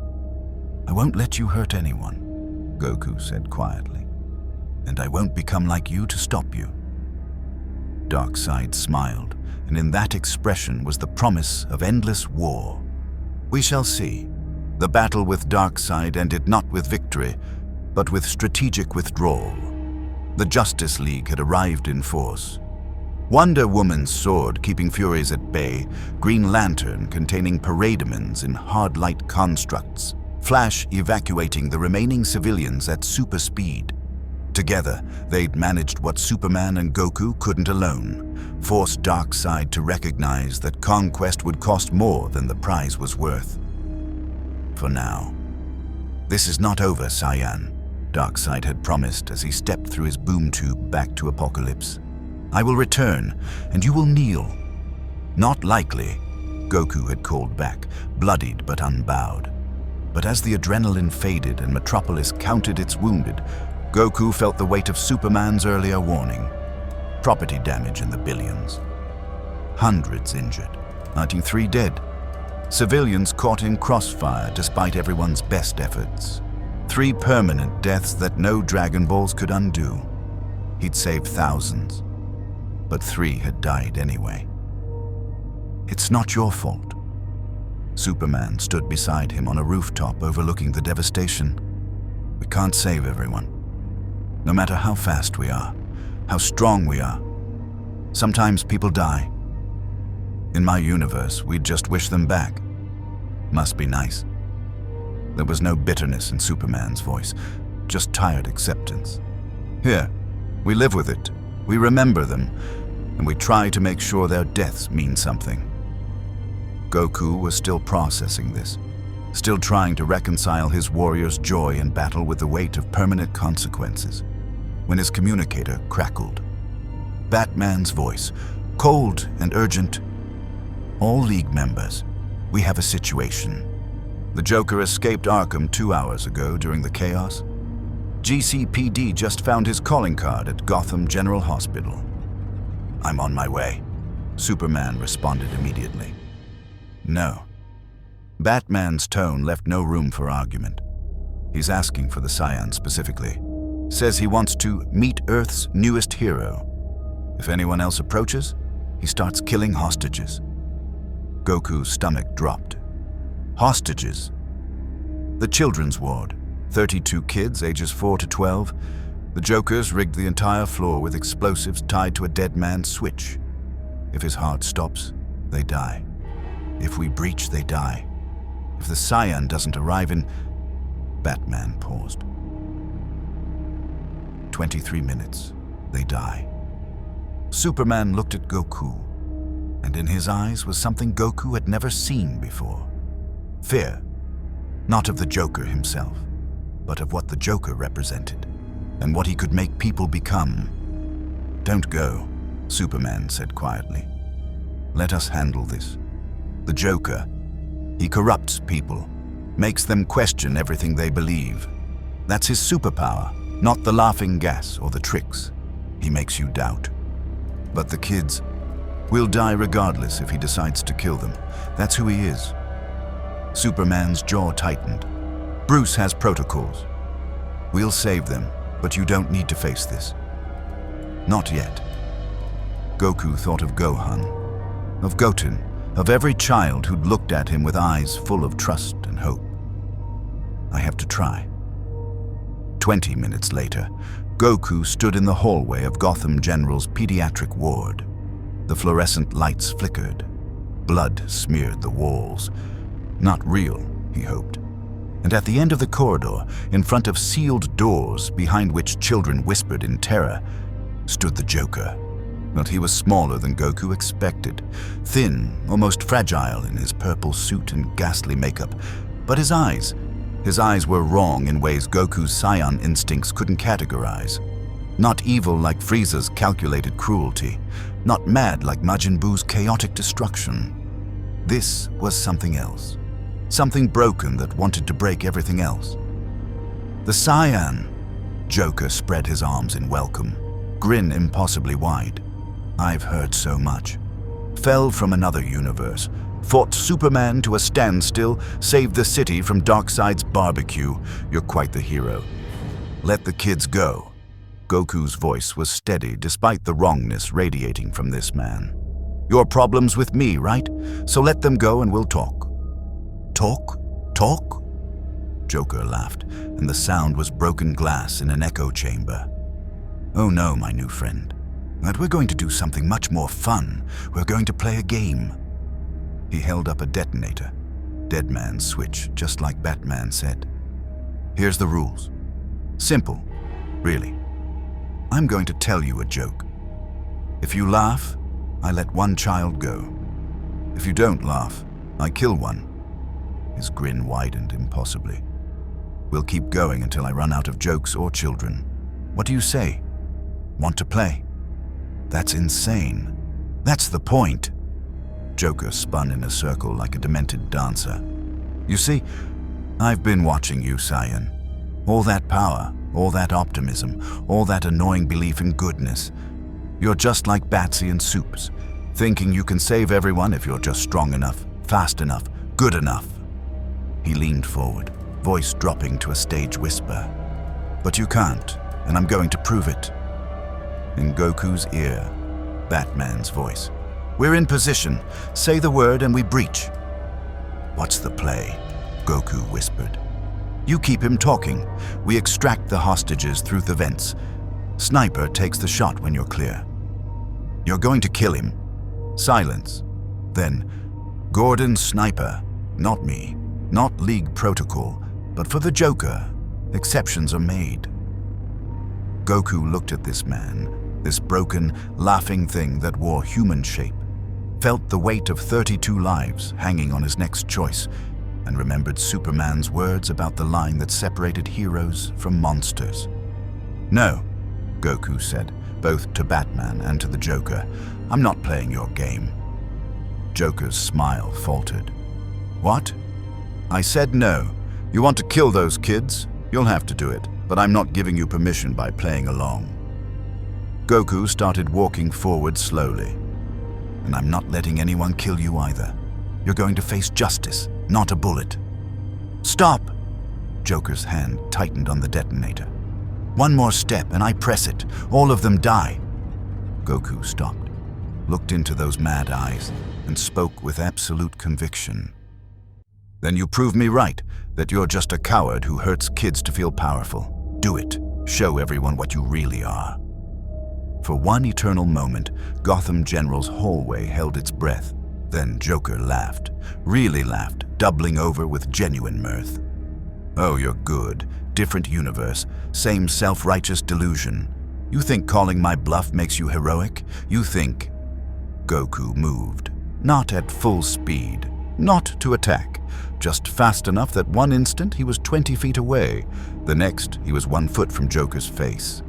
"I won't let you hurt anyone," Goku said quietly. "And I won't become like you to stop you." Darkseid smiled, and in that expression was the promise of endless war. We shall see. The battle with Darkseid ended not with victory, but with strategic withdrawal. The Justice League had arrived in force. Wonder Woman's sword keeping Furies at bay, Green Lantern containing parademons in hard light constructs, Flash evacuating the remaining civilians at super speed. Together, they'd managed what Superman and Goku couldn't alone, force Darkseid to recognize that conquest would cost more than the prize was worth. For now. "This is not over, Saiyan," Darkseid had promised as he stepped through his boom tube back to Apokolips. "I will return, and you will kneel." "Not likely," Goku had called back, bloodied but unbowed. But as the adrenaline faded and Metropolis counted its wounded, Goku felt the weight of Superman's earlier warning. Property damage in the billions. Hundreds injured, 93 dead. Civilians caught in crossfire despite everyone's best efforts. 3 permanent deaths that no Dragon Balls could undo. He'd saved thousands, but 3 had died anyway. "It's not your fault." Superman stood beside him on a rooftop overlooking the devastation. "We can't save everyone. No matter how fast we are, how strong we are. Sometimes people die. In my universe, we'd just wish them back. Must be nice." There was no bitterness in Superman's voice, just tired acceptance. "Here, we live with it. We remember them, and we try to make sure their deaths mean something." Goku was still processing this, still trying to reconcile his warrior's joy in battle with the weight of permanent consequences, when his communicator crackled. Batman's voice, cold and urgent. "All League members, we have a situation. The Joker escaped Arkham 2 hours ago during the chaos. GCPD just found his calling card at Gotham General Hospital." "I'm on my way," Superman responded immediately. "No." Batman's tone left no room for argument. "He's asking for the Saiyan specifically. Says he wants to meet Earth's newest hero. If anyone else approaches, he starts killing hostages." Goku's stomach dropped. Hostages? The children's ward, 32 kids ages 4 to 12. The Jokers rigged the entire floor with explosives tied to a dead man's switch. If his heart stops, they die. If we breach, they die. If the Saiyan doesn't arrive in... Batman paused. 23 minutes, they die. Superman looked at Goku, and in his eyes was something Goku had never seen before. Fear, not of the Joker himself, but of what the Joker represented, and what he could make people become. "Don't go," Superman said quietly. "Let us handle this. The Joker. He corrupts people, makes them question everything they believe. That's his superpower, not the laughing gas or the tricks. He makes you doubt. But the kids will die regardless if he decides to kill them. That's who he is. Superman's jaw tightened. Bruce has protocols. We'll save them, but you don't need to face this. Not yet. Goku thought of Gohan, of Goten, of every child who'd looked at him with eyes full of trust and hope. I have to try. 20 minutes later, Goku stood in the hallway of Gotham General's pediatric ward. The fluorescent lights flickered. Blood smeared the walls. Not real, he hoped. And at the end of the corridor, in front of sealed doors behind which children whispered in terror, stood the Joker. But he was smaller than Goku expected, thin, almost fragile in his purple suit and ghastly makeup. But his eyes were wrong in ways Goku's Saiyan instincts couldn't categorize. Not evil like Frieza's calculated cruelty, not mad like Majin Buu's chaotic destruction. This was something else. Something broken that wanted to break everything else. The Saiyan. Joker spread his arms in welcome, grin impossibly wide. I've heard so much. Fell from another universe, fought Superman to a standstill, saved the city from Darkseid's barbecue. You're quite the hero. Let the kids go. Goku's voice was steady despite the wrongness radiating from this man. Your problem's with me, right? So let them go and we'll talk. Talk? Talk? Joker laughed, and the sound was broken glass in an echo chamber. Oh no, my new friend. But we're going to do something much more fun. We're going to play a game. He held up a detonator. Dead man's switch, just like Batman said. Here's the rules. Simple, really. I'm going to tell you a joke. If you laugh, I let one child go. If you don't laugh, I kill one. His grin widened impossibly. We'll keep going until I run out of jokes or children. What do you say? Want to play? That's insane. That's the point. Joker spun in a circle like a demented dancer. You see, I've been watching you, Saiyan. All that power, all that optimism, all that annoying belief in goodness. You're just like Batsy and Soups, thinking you can save everyone if you're just strong enough, fast enough, good enough. He leaned forward, voice dropping to a stage whisper. But you can't, and I'm going to prove it. In Goku's ear, Batman's voice. We're in position. Say the word and we breach. What's the play? Goku whispered. You keep him talking. We extract the hostages through the vents. Sniper takes the shot when you're clear. You're going to kill him. Silence. Then, Gordon Sniper, not me. Not League protocol, but for the Joker, exceptions are made. Goku looked at this man, this broken, laughing thing that wore human shape, felt the weight of 32 lives hanging on his next choice, and remembered Superman's words about the line that separated heroes from monsters. No, Goku said, both to Batman and to the Joker, I'm not playing your game. Joker's smile faltered. What? I said no. You want to kill those kids? You'll have to do it, but I'm not giving you permission by playing along. Goku started walking forward slowly. And I'm not letting anyone kill you either. You're going to face justice, not a bullet. Stop! Joker's hand tightened on the detonator. One more step and I press it. All of them die. Goku stopped, looked into those mad eyes, and spoke with absolute conviction. Then you prove me right, that you're just a coward who hurts kids to feel powerful. Do it. Show everyone what you really are. For one eternal moment, Gotham General's hallway held its breath. Then Joker laughed, really laughed, doubling over with genuine mirth. Oh, you're good. Different universe, same self-righteous delusion. You think calling my bluff makes you heroic? You think... Goku moved, not at full speed, not to attack. Just fast enough that one instant he was 20 feet away, the next he was 1 foot from Joker's face.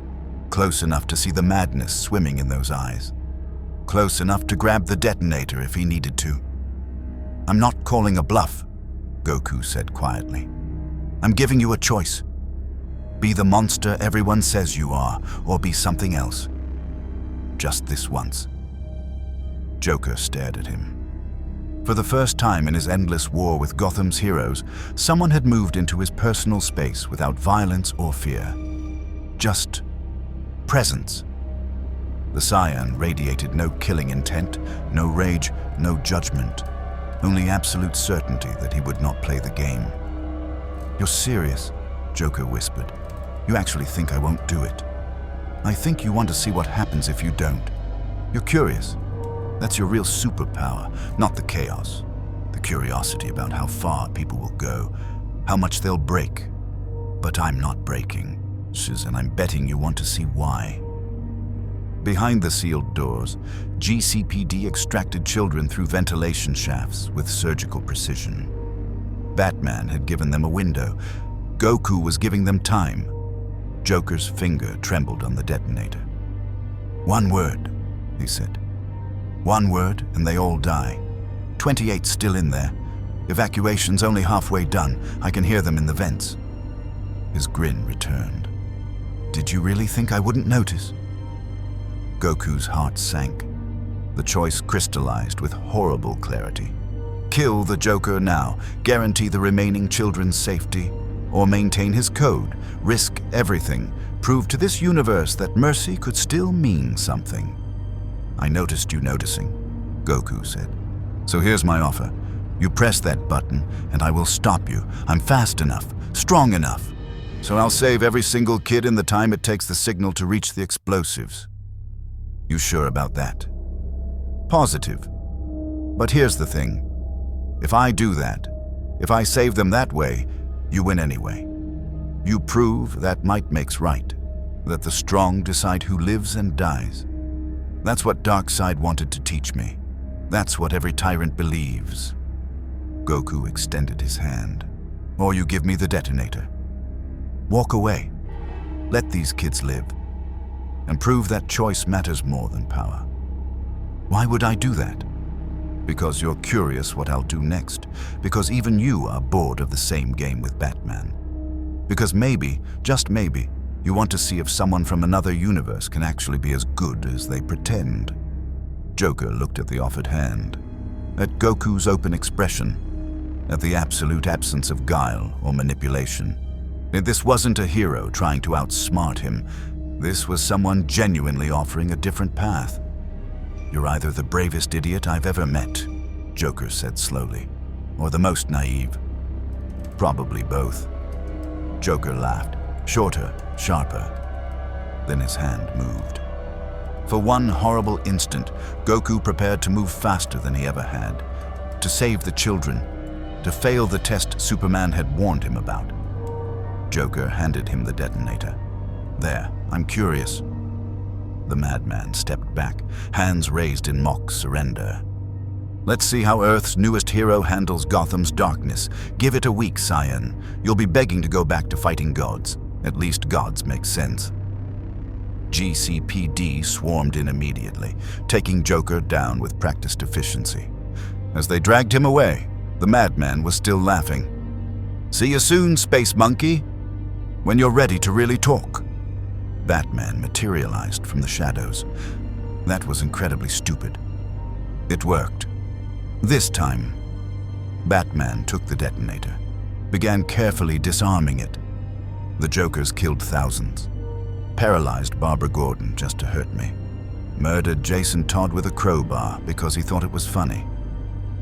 Close enough to see the madness swimming in those eyes. Close enough to grab the detonator if he needed to. I'm not calling a bluff, Goku said quietly. I'm giving you a choice. Be the monster everyone says you are, or be something else. Just this once. Joker stared at him. For the first time in his endless war with Gotham's heroes, someone had moved into his personal space without violence or fear. Just presence. The Saiyan radiated no killing intent, no rage, no judgment, only absolute certainty that he would not play the game. You're serious, Joker whispered. You actually think I won't do it. I think you want to see what happens if you don't. You're curious. That's your real superpower, not the chaos. The curiosity about how far people will go, how much they'll break. But I'm not breaking, and I'm betting you want to see why. Behind the sealed doors, GCPD extracted children through ventilation shafts with surgical precision. Batman had given them a window. Goku was giving them time. Joker's finger trembled on the detonator. One word, he said. One word and they all die. 28 still in there. Evacuation's only halfway done. I can hear them in the vents. His grin returned. Did you really think I wouldn't notice? Goku's heart sank. The choice crystallized with horrible clarity. Kill the Joker now, guarantee the remaining children's safety, or maintain his code, risk everything, prove to this universe that mercy could still mean something. I noticed you noticing, Goku said. So here's my offer. You press that button, and I will stop you. I'm fast enough, strong enough. So I'll save every single kid in the time it takes the signal to reach the explosives. You sure about that? Positive. But here's the thing. If I do that, if I save them that way, you win anyway. You prove that might makes right, that the strong decide who lives and dies. That's what Darkseid wanted to teach me. That's what every tyrant believes. Goku extended his hand. Or you give me the detonator. Walk away. Let these kids live. And prove that choice matters more than power. Why would I do that? Because you're curious what I'll do next. Because even you are bored of the same game with Batman. Because maybe, just maybe, you want to see if someone from another universe can actually be as good as they pretend. Joker looked at the offered hand, at Goku's open expression, at the absolute absence of guile or manipulation. This wasn't a hero trying to outsmart him. This was someone genuinely offering a different path. You're either the bravest idiot I've ever met, Joker said slowly, or the most naive. Probably both. Joker laughed, shorter, sharper. Then his hand moved. For one horrible instant, Goku prepared to move faster than he ever had, to save the children, to fail the test Superman had warned him about. Joker handed him the detonator. There, I'm curious. The madman stepped back, hands raised in mock surrender. Let's see how Earth's newest hero handles Gotham's darkness. Give it a week, Saiyan. You'll be begging to go back to fighting gods. At least gods make sense. GCPD swarmed in immediately, taking Joker down with practiced efficiency. As they dragged him away, the madman was still laughing. See you soon, Space Monkey. When you're ready to really talk. Batman materialized from the shadows. That was incredibly stupid. It worked. This time, Batman took the detonator, began carefully disarming it. The Jokers killed thousands, paralyzed Barbara Gordon just to hurt me, murdered Jason Todd with a crowbar because he thought it was funny.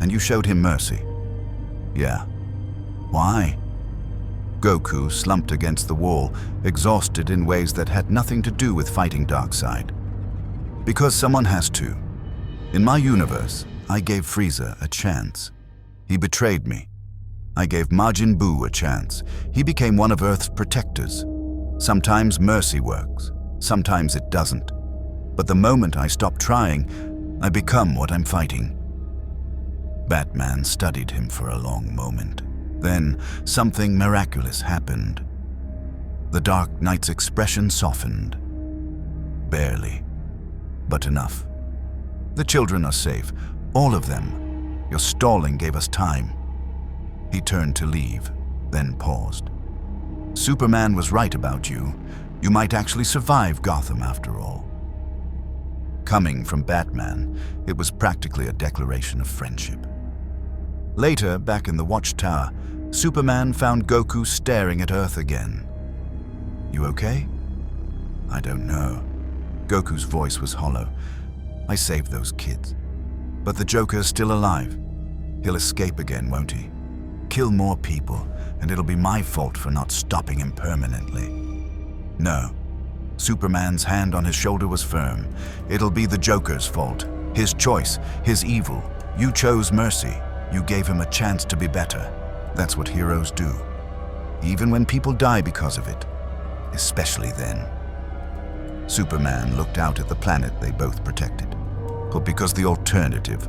And you showed him mercy. Yeah. Why? Goku slumped against the wall, exhausted in ways that had nothing to do with fighting Darkseid. Because someone has to. In my universe, I gave Frieza a chance. He betrayed me. I gave Majin Buu a chance. He became one of Earth's protectors. Sometimes mercy works, sometimes it doesn't. But the moment I stop trying, I become what I'm fighting. Batman studied him for a long moment. Then, something miraculous happened. The Dark Knight's expression softened. Barely, but enough. The children are safe, all of them. Your stalling gave us time." He turned to leave, then paused. "Superman was right about you. You might actually survive Gotham after all." Coming from Batman, it was practically a declaration of friendship. Later, back in the Watchtower, Superman found Goku staring at Earth again. "You okay?" "I don't know." Goku's voice was hollow. "I saved those kids. But the Joker's still alive. He'll escape again, won't he? Kill more people, and it'll be my fault for not stopping him permanently." "No." Superman's hand on his shoulder was firm. "It'll be the Joker's fault. His choice, his evil. You chose mercy. You gave him a chance to be better. That's what heroes do. Even when people die because of it. Especially then." Superman looked out at the planet they both protected. But because the alternative,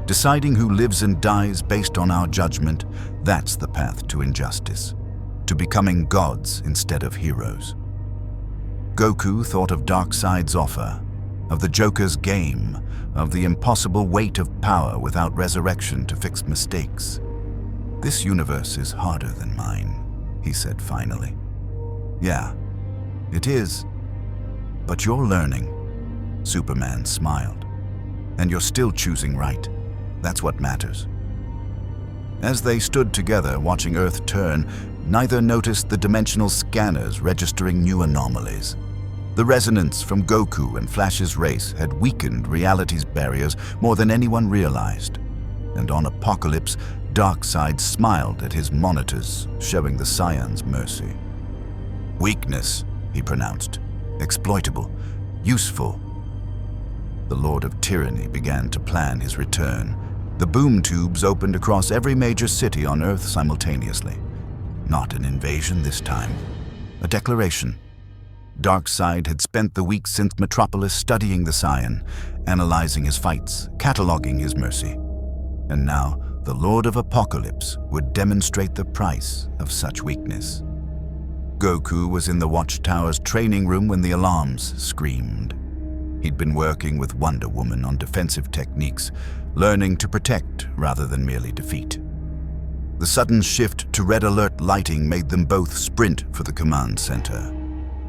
deciding who lives and dies based on our judgment, that's the path to injustice. To becoming gods instead of heroes. Goku thought of Darkseid's offer, of the Joker's game, of the impossible weight of power without resurrection to fix mistakes. "This universe is harder than mine," he said finally. "Yeah, it is. But you're learning." Superman smiled. "And you're still choosing right. That's what matters." As they stood together watching Earth turn, neither noticed the dimensional scanners registering new anomalies. The resonance from Goku and Flash's race had weakened reality's barriers more than anyone realized. And on Apokolips, Darkseid smiled at his monitors, showing the Saiyan's mercy. "Weakness," he pronounced. "Exploitable. Useful." The Lord of Tyranny began to plan his return. The boom tubes opened across every major city on Earth simultaneously. Not an invasion this time. A declaration. Darkseid had spent the weeks since Metropolis studying the Saiyan, analyzing his fights, cataloging his mercy. And now, the Lord of Apokolips would demonstrate the price of such weakness. Goku was in the Watchtower's training room when the alarms screamed. He'd been working with Wonder Woman on defensive techniques, learning to protect rather than merely defeat. The sudden shift to red alert lighting made them both sprint for the command center.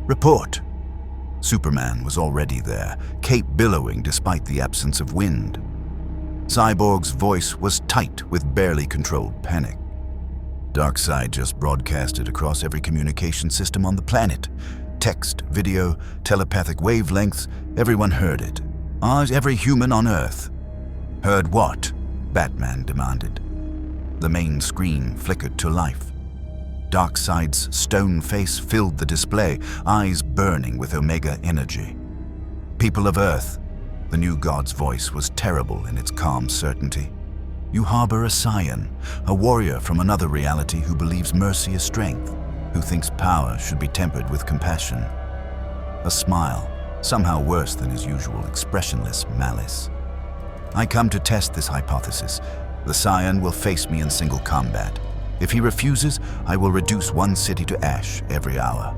"Report!" Superman was already there, cape billowing despite the absence of wind. Cyborg's voice was tight with barely controlled panic. Darkseid just broadcasted across every communication system on the planet. Text, video, telepathic wavelengths, everyone heard it. Every human on Earth. "Heard what?" Batman demanded. The main screen flickered to life. Darkseid's stone face filled the display, eyes burning with Omega energy. "People of Earth," the new god's voice was terrible in its calm certainty. "You harbor a Saiyan, a warrior from another reality who believes mercy is strength, who thinks power should be tempered with compassion." A smile, somehow worse than his usual expressionless malice. "I come to test this hypothesis. The Saiyan will face me in single combat. If he refuses, I will reduce one city to ash every hour.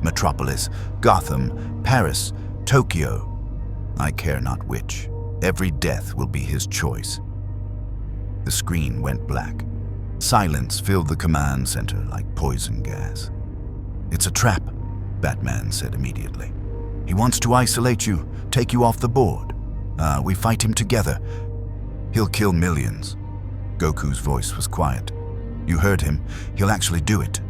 Metropolis, Gotham, Paris, Tokyo. I care not which. Every death will be his choice." The screen went black. Silence filled the command center like poison gas. "It's a trap," Batman said immediately. "He wants to isolate you, take you off the board. We fight him together. He'll kill millions." Goku's voice was quiet. "You heard him. He'll actually do it."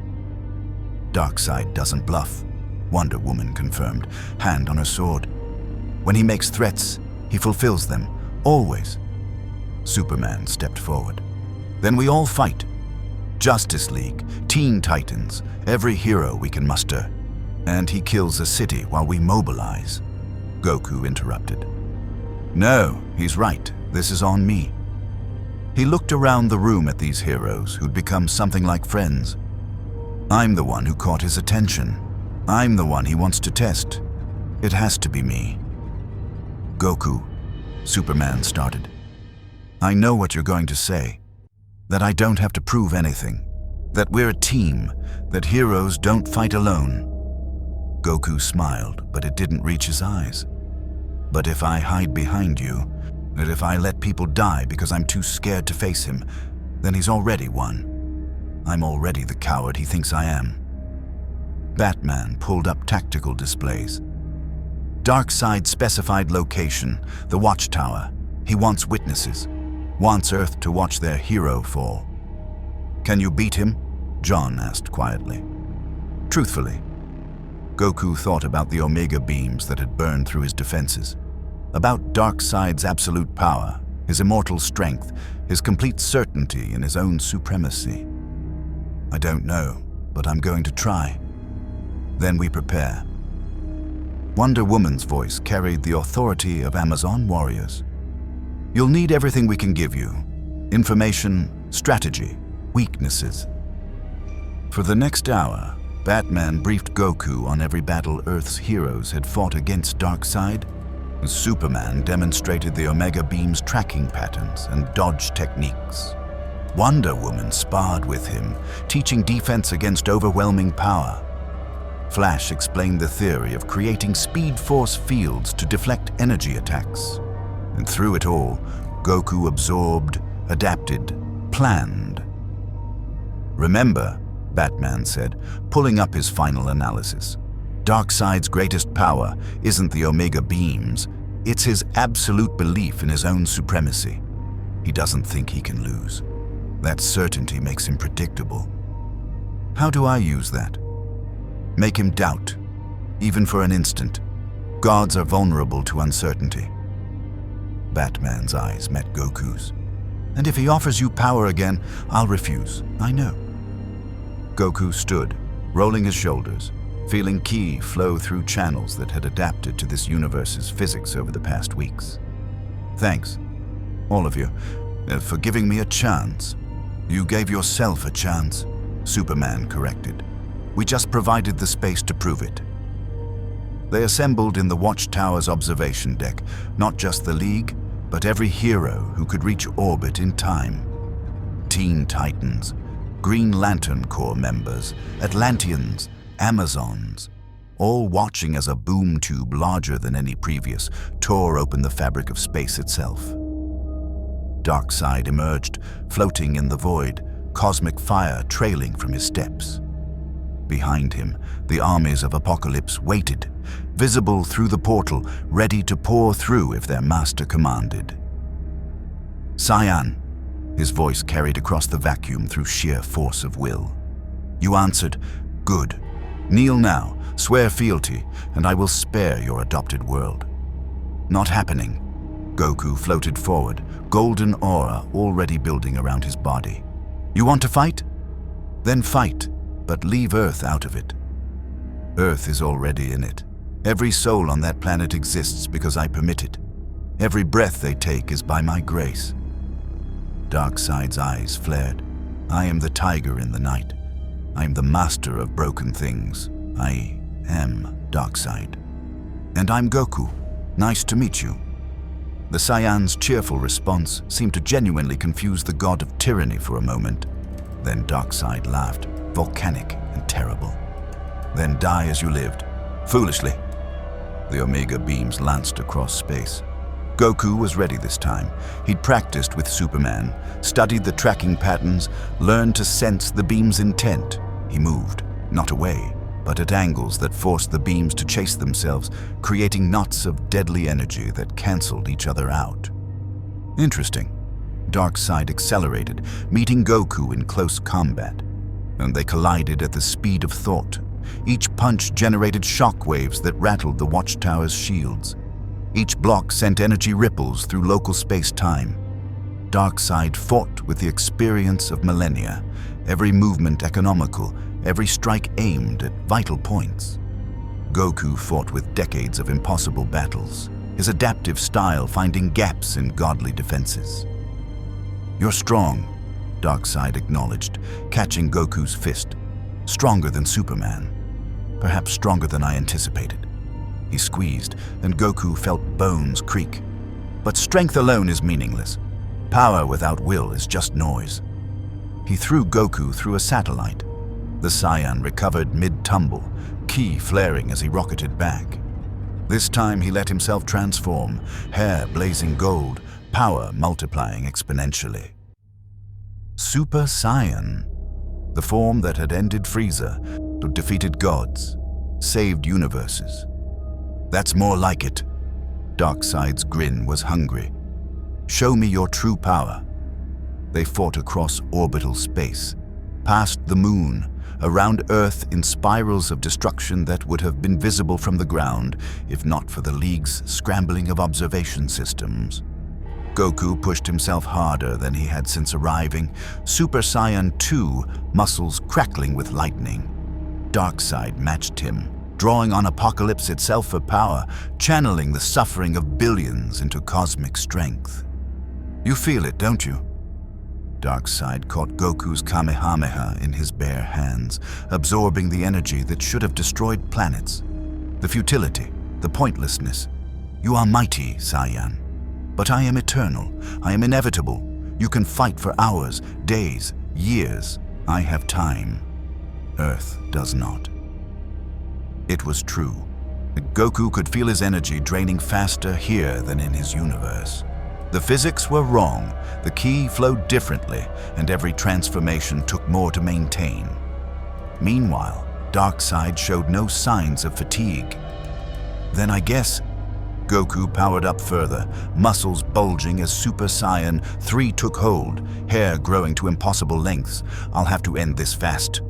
"Darkseid doesn't bluff," Wonder Woman confirmed, hand on her sword. "When he makes threats, he fulfills them, always." Superman stepped forward. "Then we all fight. Justice League, Teen Titans, every hero we can muster. And he kills a city while we mobilize." Goku interrupted. "No, he's right. This is on me." He looked around the room at these heroes who'd become something like friends. "I'm the one who caught his attention. I'm the one he wants to test. It has to be me." "Goku," Superman started. "I know what you're going to say. That I don't have to prove anything. That we're a team. That heroes don't fight alone." Goku smiled, but it didn't reach his eyes. "But if I hide behind you, that if I let people die because I'm too scared to face him, then he's already won. I'm already the coward he thinks I am. Batman pulled up tactical displays. Darkseid specified location, the Watchtower. He wants witnesses. Wants Earth to watch their hero fall. Can you beat him? John asked quietly. Truthfully, Goku thought about the Omega beams that had burned through his defenses, about Darkseid's absolute power, his immortal strength, his complete certainty in his own supremacy. I don't know, but I'm going to try. Then we prepare. Wonder Woman's voice carried the authority of Amazon warriors. You'll need everything we can give you. Information, strategy, weaknesses. For the next hour, Batman briefed Goku on every battle Earth's heroes had fought against Darkseid. Superman demonstrated the Omega Beam's tracking patterns and dodge techniques. Wonder Woman sparred with him, teaching defense against overwhelming power. Flash explained the theory of creating speed force fields to deflect energy attacks. And through it all, Goku absorbed, adapted, planned. Remember, Batman said, pulling up his final analysis, Darkseid's greatest power isn't the Omega Beams, it's his absolute belief in his own supremacy. He doesn't think he can lose. That certainty makes him predictable. How do I use that? Make him doubt, even for an instant. Gods are vulnerable to uncertainty. Batman's eyes met Goku's. And if he offers you power again, I'll refuse, I know. Goku stood, rolling his shoulders, feeling ki flow through channels that had adapted to this universe's physics over the past weeks. Thanks, all of you, for giving me a chance. You gave yourself a chance, Superman corrected. We just provided the space to prove it. They assembled in the Watchtower's observation deck, not just the League, but every hero who could reach orbit in time. Teen Titans, Green Lantern Corps members, Atlanteans, Amazons, all watching as a boom tube larger than any previous tore open the fabric of space itself. Darkseid emerged, floating in the void, cosmic fire trailing from his steps. Behind him, the armies of Apokolips waited, visible through the portal, ready to pour through if their master commanded. Saiyan, his voice carried across the vacuum through sheer force of will. You answered, good. Kneel now, swear fealty, and I will spare your adopted world. Not happening. Goku floated forward, golden aura already building around his body. You want to fight? Then fight, but leave Earth out of it. Earth is already in it. Every soul on that planet exists because I permit it. Every breath they take is by my grace. Darkseid's eyes flared. I am the tiger in the night. I am the master of broken things. I am Darkseid. And I'm Goku. Nice to meet you. The Saiyan's cheerful response seemed to genuinely confuse the god of tyranny for a moment. Then Darkseid laughed, volcanic and terrible. Then die as you lived. Foolishly. The Omega beams lanced across space. Goku was ready this time. He'd practiced with Superman, studied the tracking patterns, learned to sense the beam's intent. He moved, not away, but at angles that forced the beams to chase themselves, creating knots of deadly energy that canceled each other out. Interesting. Darkseid accelerated, meeting Goku in close combat, and they collided at the speed of thought. Each punch generated shockwaves that rattled the Watchtower's shields. Each block sent energy ripples through local space-time. Darkseid fought with the experience of millennia, every movement economical, every strike aimed at vital points. Goku fought with decades of impossible battles, his adaptive style finding gaps in godly defenses. You're strong, Darkseid acknowledged, catching Goku's fist. Stronger than Superman. Perhaps stronger than I anticipated. He squeezed, and Goku felt bones creak. But strength alone is meaningless. Power without will is just noise. He threw Goku through a satellite. The Saiyan recovered mid-tumble, ki flaring as he rocketed back. This time he let himself transform, hair blazing gold, power multiplying exponentially. Super Saiyan, the form that had ended Frieza, defeated gods, saved universes. That's more like it. Darkseid's grin was hungry. Show me your true power. They fought across orbital space, past the moon, around Earth in spirals of destruction that would have been visible from the ground if not for the League's scrambling of observation systems. Goku pushed himself harder than he had since arriving, Super Saiyan 2, muscles crackling with lightning. Darkseid matched him, drawing on Apokolips itself for power, channeling the suffering of billions into cosmic strength. You feel it, don't you? Darkseid caught Goku's Kamehameha in his bare hands, absorbing the energy that should have destroyed planets. The futility, the pointlessness. You are mighty, Saiyan. But I am eternal. I am inevitable. You can fight for hours, days, years. I have time. Earth does not. It was true. Goku could feel his energy draining faster here than in his universe. The physics were wrong, the ki flowed differently, and every transformation took more to maintain. Meanwhile, Darkseid showed no signs of fatigue. Then I guess Goku powered up further, muscles bulging as Super Saiyan 3 took hold, hair growing to impossible lengths. I'll have to end this fast.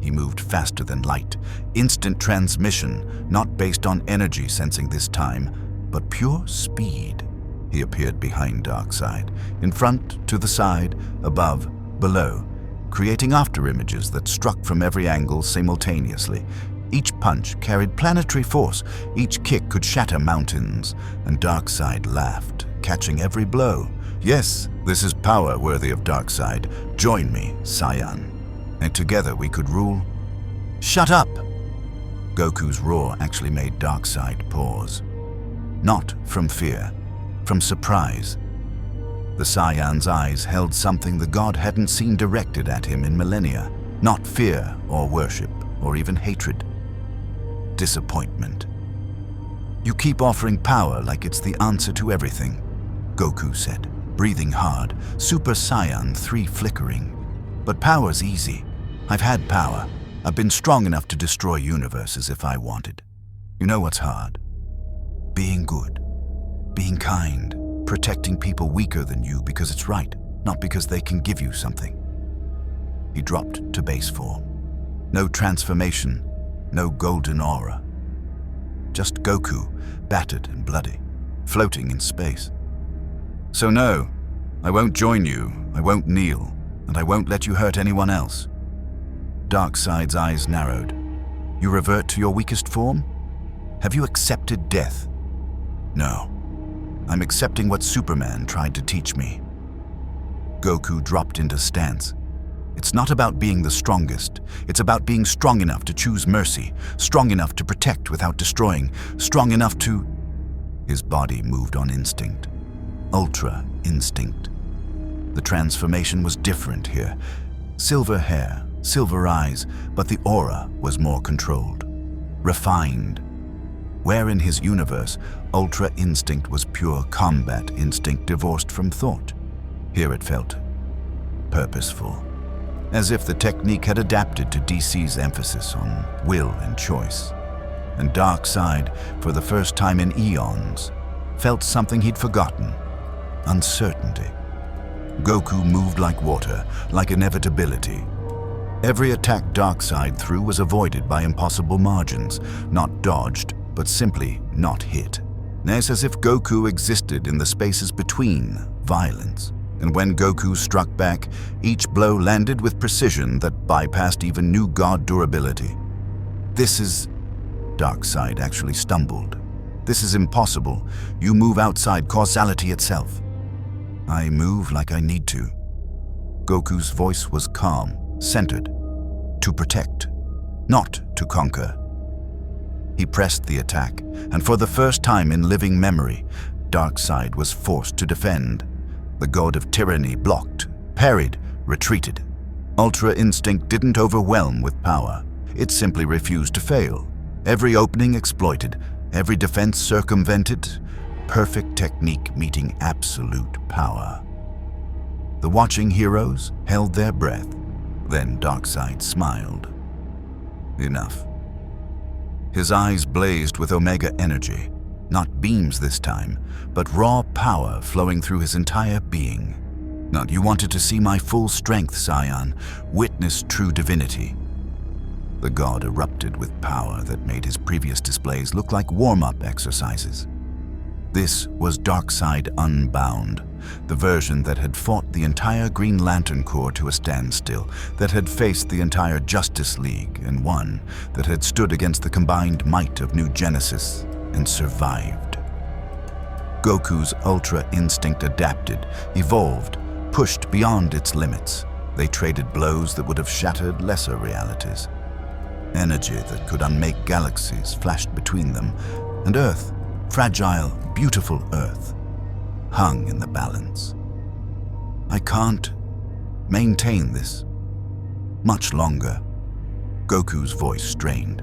He moved faster than light, instant transmission, not based on energy sensing this time, but pure speed. He appeared behind Darkseid, in front, to the side, above, below, creating afterimages that struck from every angle simultaneously. Each punch carried planetary force, each kick could shatter mountains, and Darkseid laughed, catching every blow. Yes, this is power worthy of Darkseid. Join me, Saiyan, and together we could rule. Shut up! Goku's roar actually made Darkseid pause. Not from fear, from surprise. The Saiyan's eyes held something the god hadn't seen directed at him in millennia. Not fear or worship or even hatred. Disappointment. You keep offering power like it's the answer to everything, Goku said, breathing hard, Super Saiyan 3 flickering. But power's easy. I've had power. I've been strong enough to destroy universes if I wanted. You know what's hard? Being good. Being kind, protecting people weaker than you because it's right, not because they can give you something. He dropped to base form. No transformation, no golden aura. Just Goku, battered and bloody, floating in space. So no, I won't join you, I won't kneel, and I won't let you hurt anyone else. Darkseid's eyes narrowed. You revert to your weakest form? Have you accepted death? No. I'm accepting what Superman tried to teach me. Goku dropped into stance. It's not about being the strongest. It's about being strong enough to choose mercy, strong enough to protect without destroying, strong enough to... His body moved on instinct. Ultra instinct. The transformation was different here. Silver hair, silver eyes, but the aura was more controlled. Refined. Where in his universe, Ultra Instinct was pure combat instinct divorced from thought. Here it felt purposeful, as if the technique had adapted to DC's emphasis on will and choice. And Darkseid, for the first time in eons, felt something he'd forgotten: uncertainty. Goku moved like water, like inevitability. Every attack Darkseid threw was avoided by impossible margins, not dodged, but simply not hit. It's as if Goku existed in the spaces between violence. And when Goku struck back, each blow landed with precision that bypassed even new god durability. This is... Darkseid actually stumbled. This is impossible. You move outside causality itself. I move like I need to. Goku's voice was calm, centered. To protect, not to conquer. He pressed the attack, and for the first time in living memory, Darkseid was forced to defend. The god of tyranny blocked, parried, retreated. Ultra Instinct didn't overwhelm with power. It simply refused to fail. Every opening exploited, every defense circumvented. perfect technique meeting absolute power. The watching heroes held their breath. Then Darkseid smiled. Enough. His eyes blazed with Omega energy, not beams this time, but raw power flowing through his entire being. Not you wanted to see my full strength, Saiyan, witness true divinity. The god erupted with power that made his previous displays look like warm-up exercises. This was Darkseid Unbound, the version that had fought the entire Green Lantern Corps to a standstill, that had faced the entire Justice League and won, that had stood against the combined might of New Genesis and survived. Goku's Ultra Instinct adapted, evolved, pushed beyond its limits. They traded blows that would have shattered lesser realities. Energy that could unmake galaxies flashed between them, and Earth, fragile, beautiful Earth, hung in the balance. I can't maintain this much longer. Goku's voice strained.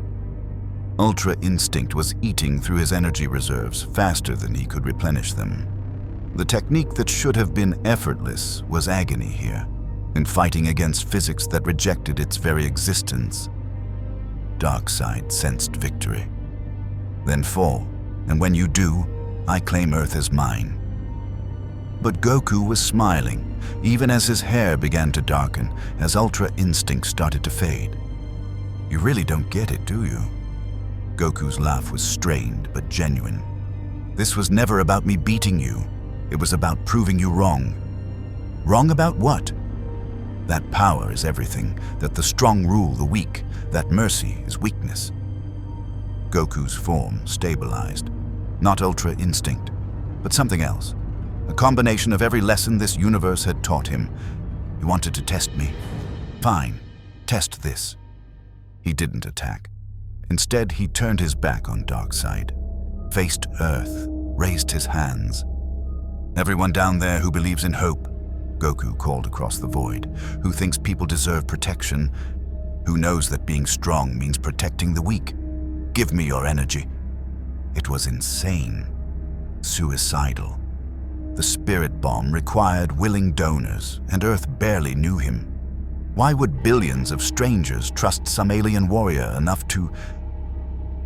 Ultra Instinct was eating through his energy reserves faster than he could replenish them. The technique that should have been effortless was agony here, in fighting against physics that rejected its very existence. Darkseid sensed victory. Then fall, and when you do, I claim Earth as mine. But Goku was smiling, even as his hair began to darken, as Ultra Instinct started to fade. You really don't get it, do you? Goku's laugh was strained but genuine. This was never about me beating you. It was about proving you wrong. Wrong about what? That power is everything, that the strong rule the weak, that mercy is weakness. Goku's form stabilized. Not Ultra Instinct, but something else. A combination of every lesson this universe had taught him. He wanted to test me. Fine, test this. He didn't attack. Instead, he turned his back on Darkseid, faced Earth, raised his hands. Everyone down there who believes in hope, Goku called across the void, who thinks people deserve protection, who knows that being strong means protecting the weak. Give me your energy. It was insane, suicidal. The spirit bomb required willing donors, and Earth barely knew him. Why would billions of strangers trust some alien warrior enough to...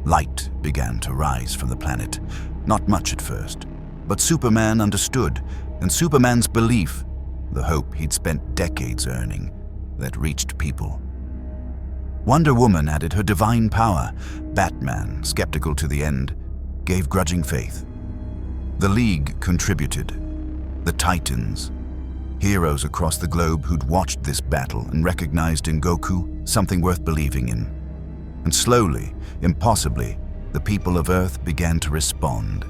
Light began to rise from the planet. Not much at first, but Superman understood, and Superman's belief, the hope he'd spent decades earning, that reached people. Wonder Woman added her divine power. Batman, skeptical to the end, gave grudging faith. The League contributed. The Titans, heroes across the globe who'd watched this battle and recognized in Goku something worth believing in. And slowly, impossibly, the people of Earth began to respond,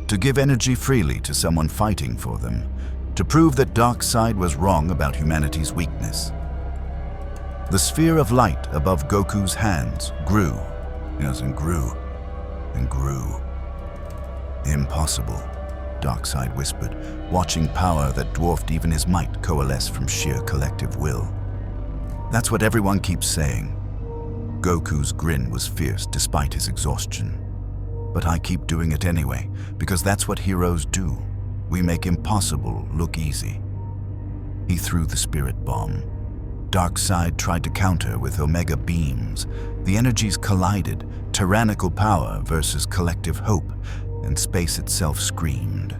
to give energy freely to someone fighting for them, to prove that Darkseid was wrong about humanity's weakness. The sphere of light above Goku's hands grew, yes, and grew, and grew. Impossible, Darkseid whispered, watching power that dwarfed even his might coalesce from sheer collective will. That's what everyone keeps saying. Goku's grin was fierce despite his exhaustion. But I keep doing it anyway, because that's what heroes do. We make impossible look easy. He threw the spirit bomb. Darkseid tried to counter with Omega beams. The energies collided, tyrannical power versus collective hope, and space itself screamed.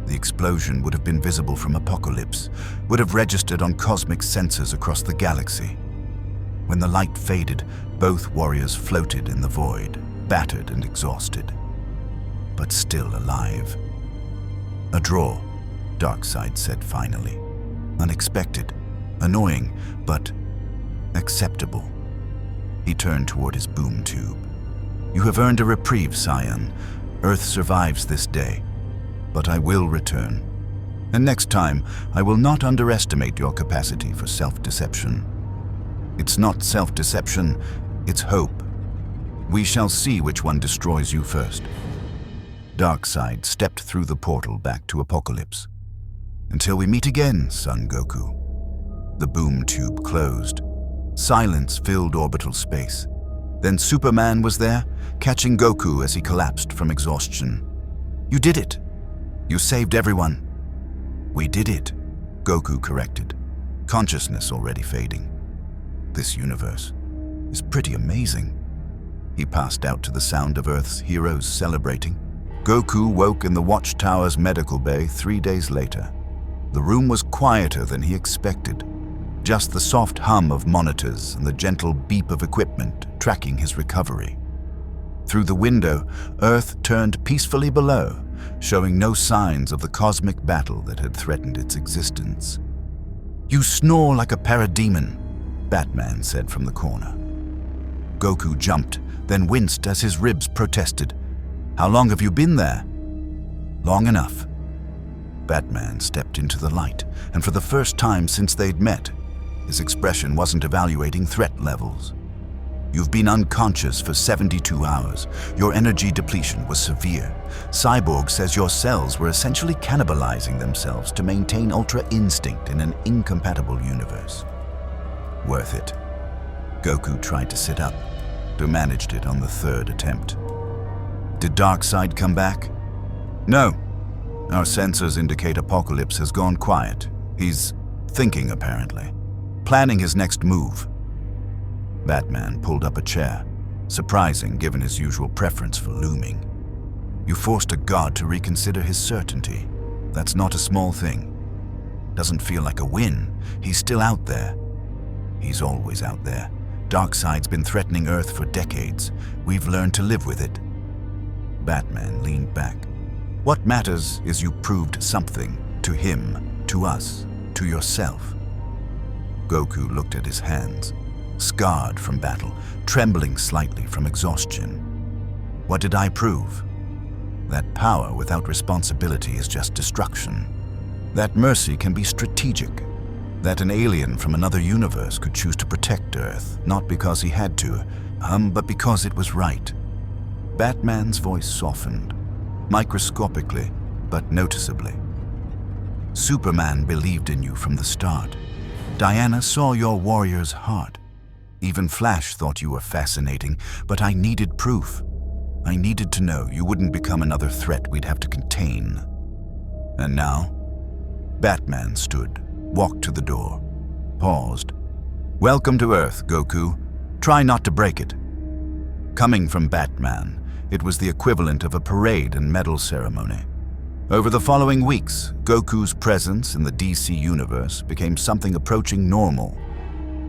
The explosion would have been visible from Apokolips, would have registered on cosmic sensors across the galaxy. When the light faded, both warriors floated in the void, battered and exhausted, but still alive. A draw, Darkseid said finally. Unexpected, annoying, but acceptable. He turned toward his boom tube. You have earned a reprieve, Saiyan. Earth survives this day, but I will return. And next time, I will not underestimate your capacity for self-deception. It's not self-deception, it's hope. We shall see which one destroys you first. Darkseid stepped through the portal back to Apokolips. Until we meet again, Son Goku. The boom tube closed. Silence filled orbital space. Then Superman was there, catching Goku as he collapsed from exhaustion. You did it. You saved everyone. We did it, Goku corrected, consciousness already fading. This universe is pretty amazing. He passed out to the sound of Earth's heroes celebrating. Goku woke in the Watchtower's medical bay 3 days later. The room was quieter than he expected. Just the soft hum of monitors and the gentle beep of equipment tracking his recovery. Through the window, Earth turned peacefully below, showing no signs of the cosmic battle that had threatened its existence. "You snore like a parademon," Batman said from the corner. Goku jumped, then winced as his ribs protested. "How long have you been there?" "Long enough." Batman stepped into the light, and for the first time since they'd met, his expression wasn't evaluating threat levels. "You've been unconscious for 72 hours. Your energy depletion was severe. Cyborg says your cells were essentially cannibalizing themselves to maintain Ultra Instinct in an incompatible universe." "Worth it." Goku tried to sit up, but managed it on the 3rd attempt. "Did Darkseid come back?" "No. Our sensors indicate Apokolips has gone quiet. He's thinking, apparently. Planning his next move." Batman pulled up a chair, surprising given his usual preference for looming. "You forced a god to reconsider his certainty. That's not a small thing. Doesn't feel like a win. He's still out there." "He's always out there. Darkseid's been threatening Earth for decades. We've learned to live with it." Batman leaned back. "What matters is you proved something to him, to us, to yourself." Goku looked at his hands, scarred from battle, trembling slightly from exhaustion. "What did I prove? That power without responsibility is just destruction. That mercy can be strategic. That an alien from another universe could choose to protect Earth, not because he had to, but because it was right." Batman's voice softened, microscopically, but noticeably. "Superman believed in you from the start. Diana saw your warrior's heart. Even Flash thought you were fascinating, but I needed proof. I needed to know you wouldn't become another threat we'd have to contain. And now?" Batman stood, walked to the door, paused. "Welcome to Earth, Goku. Try not to break it." Coming from Batman, it was the equivalent of a parade and medal ceremony. Over the following weeks, Goku's presence in the DC universe became something approaching normal.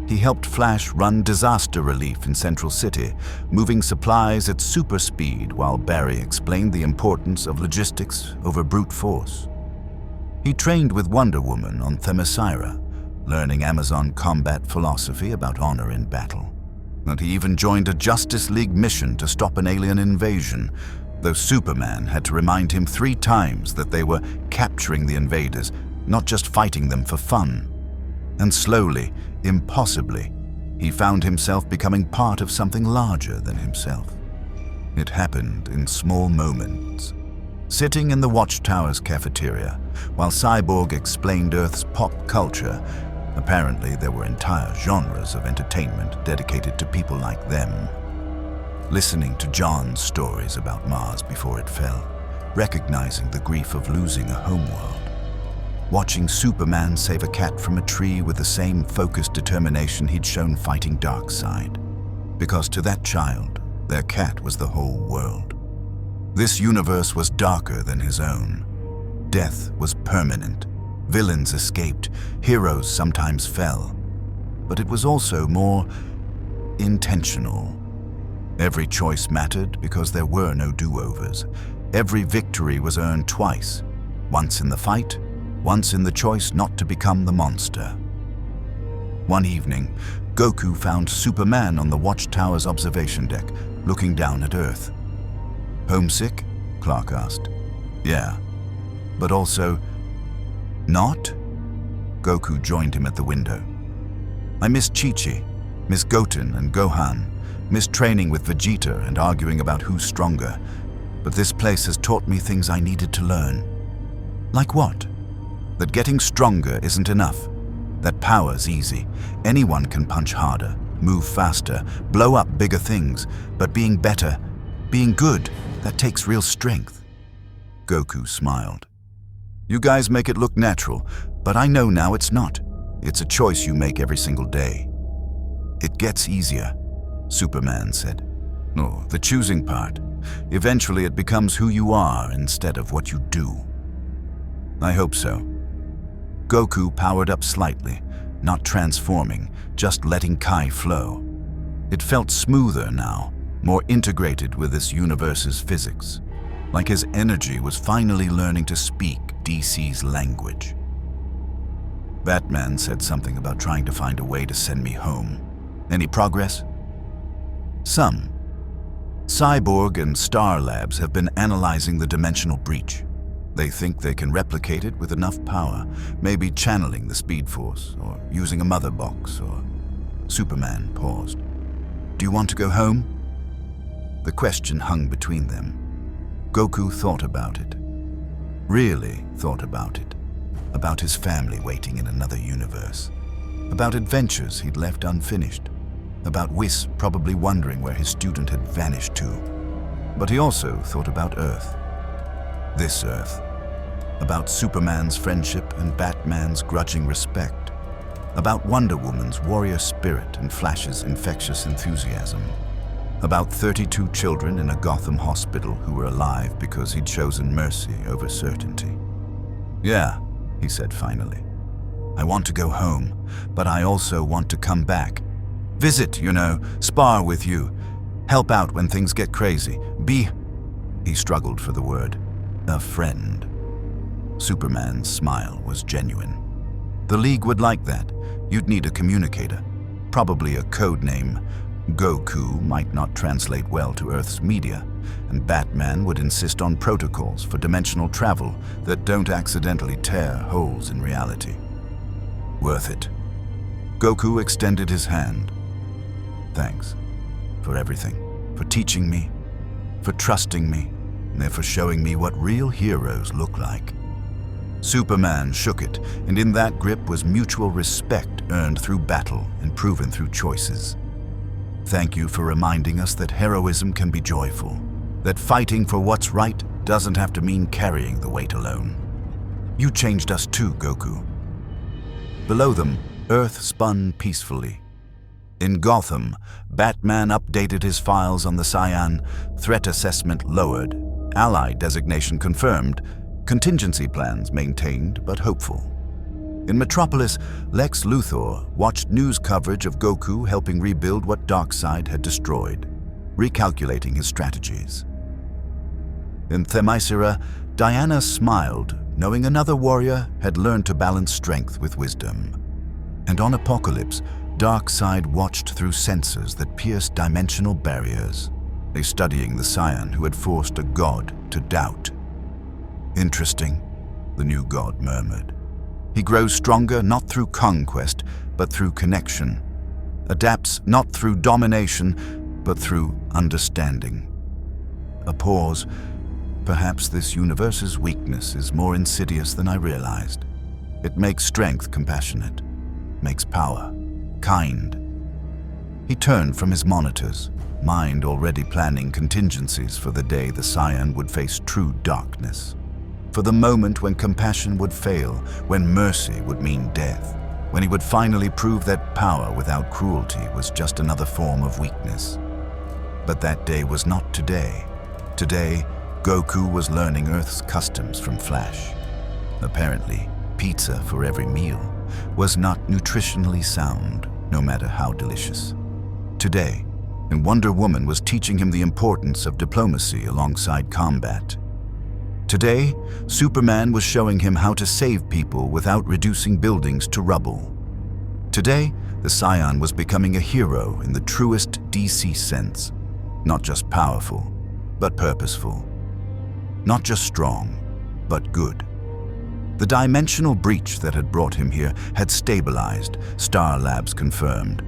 He helped Flash run disaster relief in Central City, moving supplies at super speed while Barry explained the importance of logistics over brute force. He trained with Wonder Woman on Themyscira, learning Amazon combat philosophy about honor in battle. And he even joined a Justice League mission to stop an alien invasion, though Superman had to remind him 3 times that they were capturing the invaders, not just fighting them for fun. And slowly, impossibly, he found himself becoming part of something larger than himself. It happened in small moments. Sitting in the Watchtower's cafeteria, while Cyborg explained Earth's pop culture, apparently there were entire genres of entertainment dedicated to people like them. Listening to John's stories about Mars before it fell, recognizing the grief of losing a homeworld. Watching Superman save a cat from a tree with the same focused determination he'd shown fighting Darkseid. Because to that child, their cat was the whole world. This universe was darker than his own. Death was permanent. Villains escaped. Heroes sometimes fell. But it was also more intentional. Every choice mattered because there were no do-overs. Every victory was earned twice. Once in the fight, once in the choice not to become the monster. One evening, Goku found Superman on the Watchtower's observation deck, looking down at Earth. "Homesick?" Clark asked. "Yeah. But also, not?" Goku joined him at the window. "I miss Chi-Chi, miss Goten and Gohan, miss training with Vegeta and arguing about who's stronger. But this place has taught me things I needed to learn." "Like what?" "That getting stronger isn't enough. That power's easy. Anyone can punch harder, move faster, blow up bigger things. But being better, being good, that takes real strength." Goku smiled. You guys make it look natural, but I know now it's not. It's a choice you make every single day. It gets easier, Superman said. No, the choosing part. Eventually it becomes who you are instead of what you do. I hope so. Goku powered up slightly, not transforming, just letting Kai flow. It felt smoother now, more integrated with this universe's physics, like his energy was finally learning to speak DC's language. Batman said something about trying to find a way to send me home. Any progress? Some. Cyborg and Star Labs have been analyzing the dimensional breach. They think they can replicate it with enough power, maybe channeling the Speed Force, or using a mother box, or... Superman paused. Do you want to go home? The question hung between them. Goku thought about it. Really thought about it. About his family waiting in another universe. About adventures he'd left unfinished. About Whis probably wondering where his student had vanished to. But he also thought about Earth. This Earth. About Superman's friendship and Batman's grudging respect. About Wonder Woman's warrior spirit and Flash's infectious enthusiasm. About 32 children in a Gotham hospital who were alive because he'd chosen mercy over certainty. Yeah, he said finally. I want to go home, but I also want to come back. Visit, spar with you. Help out when things get crazy. He struggled for the word, a friend. Superman's smile was genuine. The League would like that. You'd need a communicator, probably a code name. Goku might not translate well to Earth's media, and Batman would insist on protocols for dimensional travel that don't accidentally tear holes in reality. Worth it. Goku extended his hand. Thanks for everything, for teaching me, for trusting me, and for showing me what real heroes look like. Superman shook it, and in that grip was mutual respect earned through battle and proven through choices. Thank you for reminding us that heroism can be joyful, that fighting for what's right doesn't have to mean carrying the weight alone. You changed us too, Goku. Below them, Earth spun peacefully. In Gotham, Batman updated his files on the Saiyan, threat assessment lowered, ally designation confirmed, contingency plans maintained but hopeful. In Metropolis, Lex Luthor watched news coverage of Goku helping rebuild what Darkseid had destroyed, recalculating his strategies. In Themyscira, Diana smiled, knowing another warrior had learned to balance strength with wisdom. And on Apokolips, Darkseid watched through sensors that pierced dimensional barriers, studying the Saiyan who had forced a god to doubt. Interesting, the new god murmured. He grows stronger not through conquest, but through connection. Adapts not through domination, but through understanding. A pause. Perhaps this universe's weakness is more insidious than I realized. It makes strength compassionate, makes power kind. He turned from his monitors, mind already planning contingencies for the day the Saiyan would face true darkness. For the moment when compassion would fail, when mercy would mean death, when he would finally prove that power without cruelty was just another form of weakness. But that day was not today. Today, Goku was learning Earth's customs from Flash. Apparently, pizza for every meal was not nutritionally sound, no matter how delicious. Today, Wonder Woman was teaching him the importance of diplomacy alongside combat. Today, Superman was showing him how to save people without reducing buildings to rubble. Today, the Saiyan was becoming a hero in the truest DC sense. Not just powerful, but purposeful. Not just strong, but good. The dimensional breach that had brought him here had stabilized, Star Labs confirmed.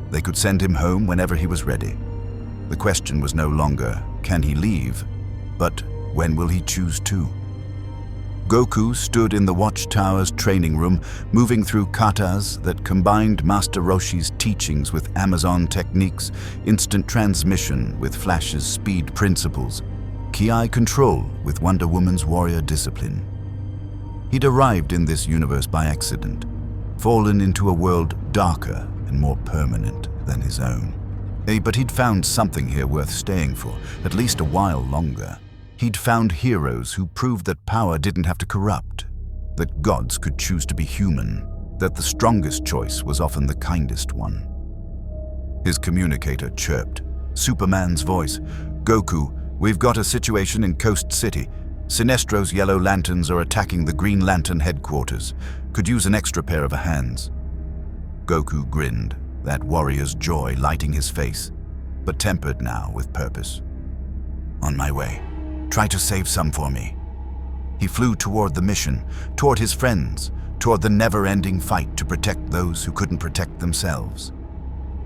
They could send him home whenever he was ready. The question was no longer, can he leave, but when will he choose to? Goku stood in the Watchtower's training room, moving through katas that combined Master Roshi's teachings with Amazon techniques, instant transmission with Flash's speed principles, Ki control with Wonder Woman's warrior discipline. He'd arrived in this universe by accident, fallen into a world darker and more permanent than his own. But he'd found something here worth staying for, at least a while longer. He'd found heroes who proved that power didn't have to corrupt, that gods could choose to be human, that the strongest choice was often the kindest one. His communicator chirped. Superman's voice. "Goku, we've got a situation in Coast City. Sinestro's Yellow Lanterns are attacking the Green Lantern headquarters. Could use an extra pair of hands." Goku grinned, that warrior's joy lighting his face, but tempered now with purpose. "On my way. Try to save some for me." He flew toward the mission, toward his friends, toward the never-ending fight to protect those who couldn't protect themselves.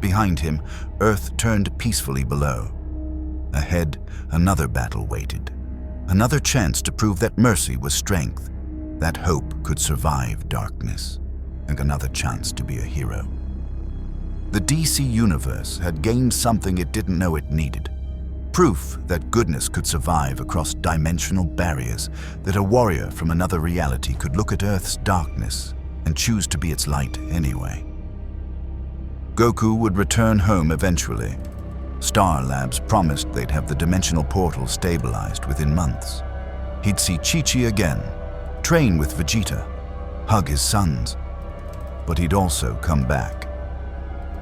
Behind him, Earth turned peacefully below. Ahead, another battle waited. Another chance to prove that mercy was strength, that hope could survive darkness, and another chance to be a hero. The DC Universe had gained something it didn't know it needed. Proof that goodness could survive across dimensional barriers, that a warrior from another reality could look at Earth's darkness and choose to be its light anyway. Goku would return home eventually. Star Labs promised they'd have the dimensional portal stabilized within months. He'd see Chi-Chi again, train with Vegeta, hug his sons. But he'd also come back.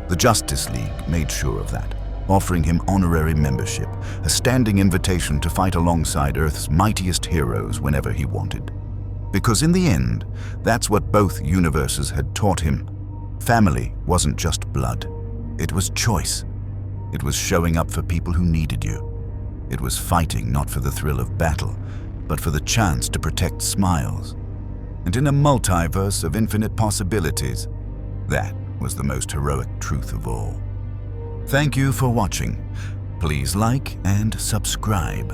The Justice League made sure of that, offering him honorary membership, a standing invitation to fight alongside Earth's mightiest heroes whenever he wanted. Because in the end, that's what both universes had taught him. Family wasn't just blood. It was choice. It was showing up for people who needed you. It was fighting not for the thrill of battle, but for the chance to protect smiles. And in a multiverse of infinite possibilities, that was the most heroic truth of all. Thank you for watching. Please like and subscribe.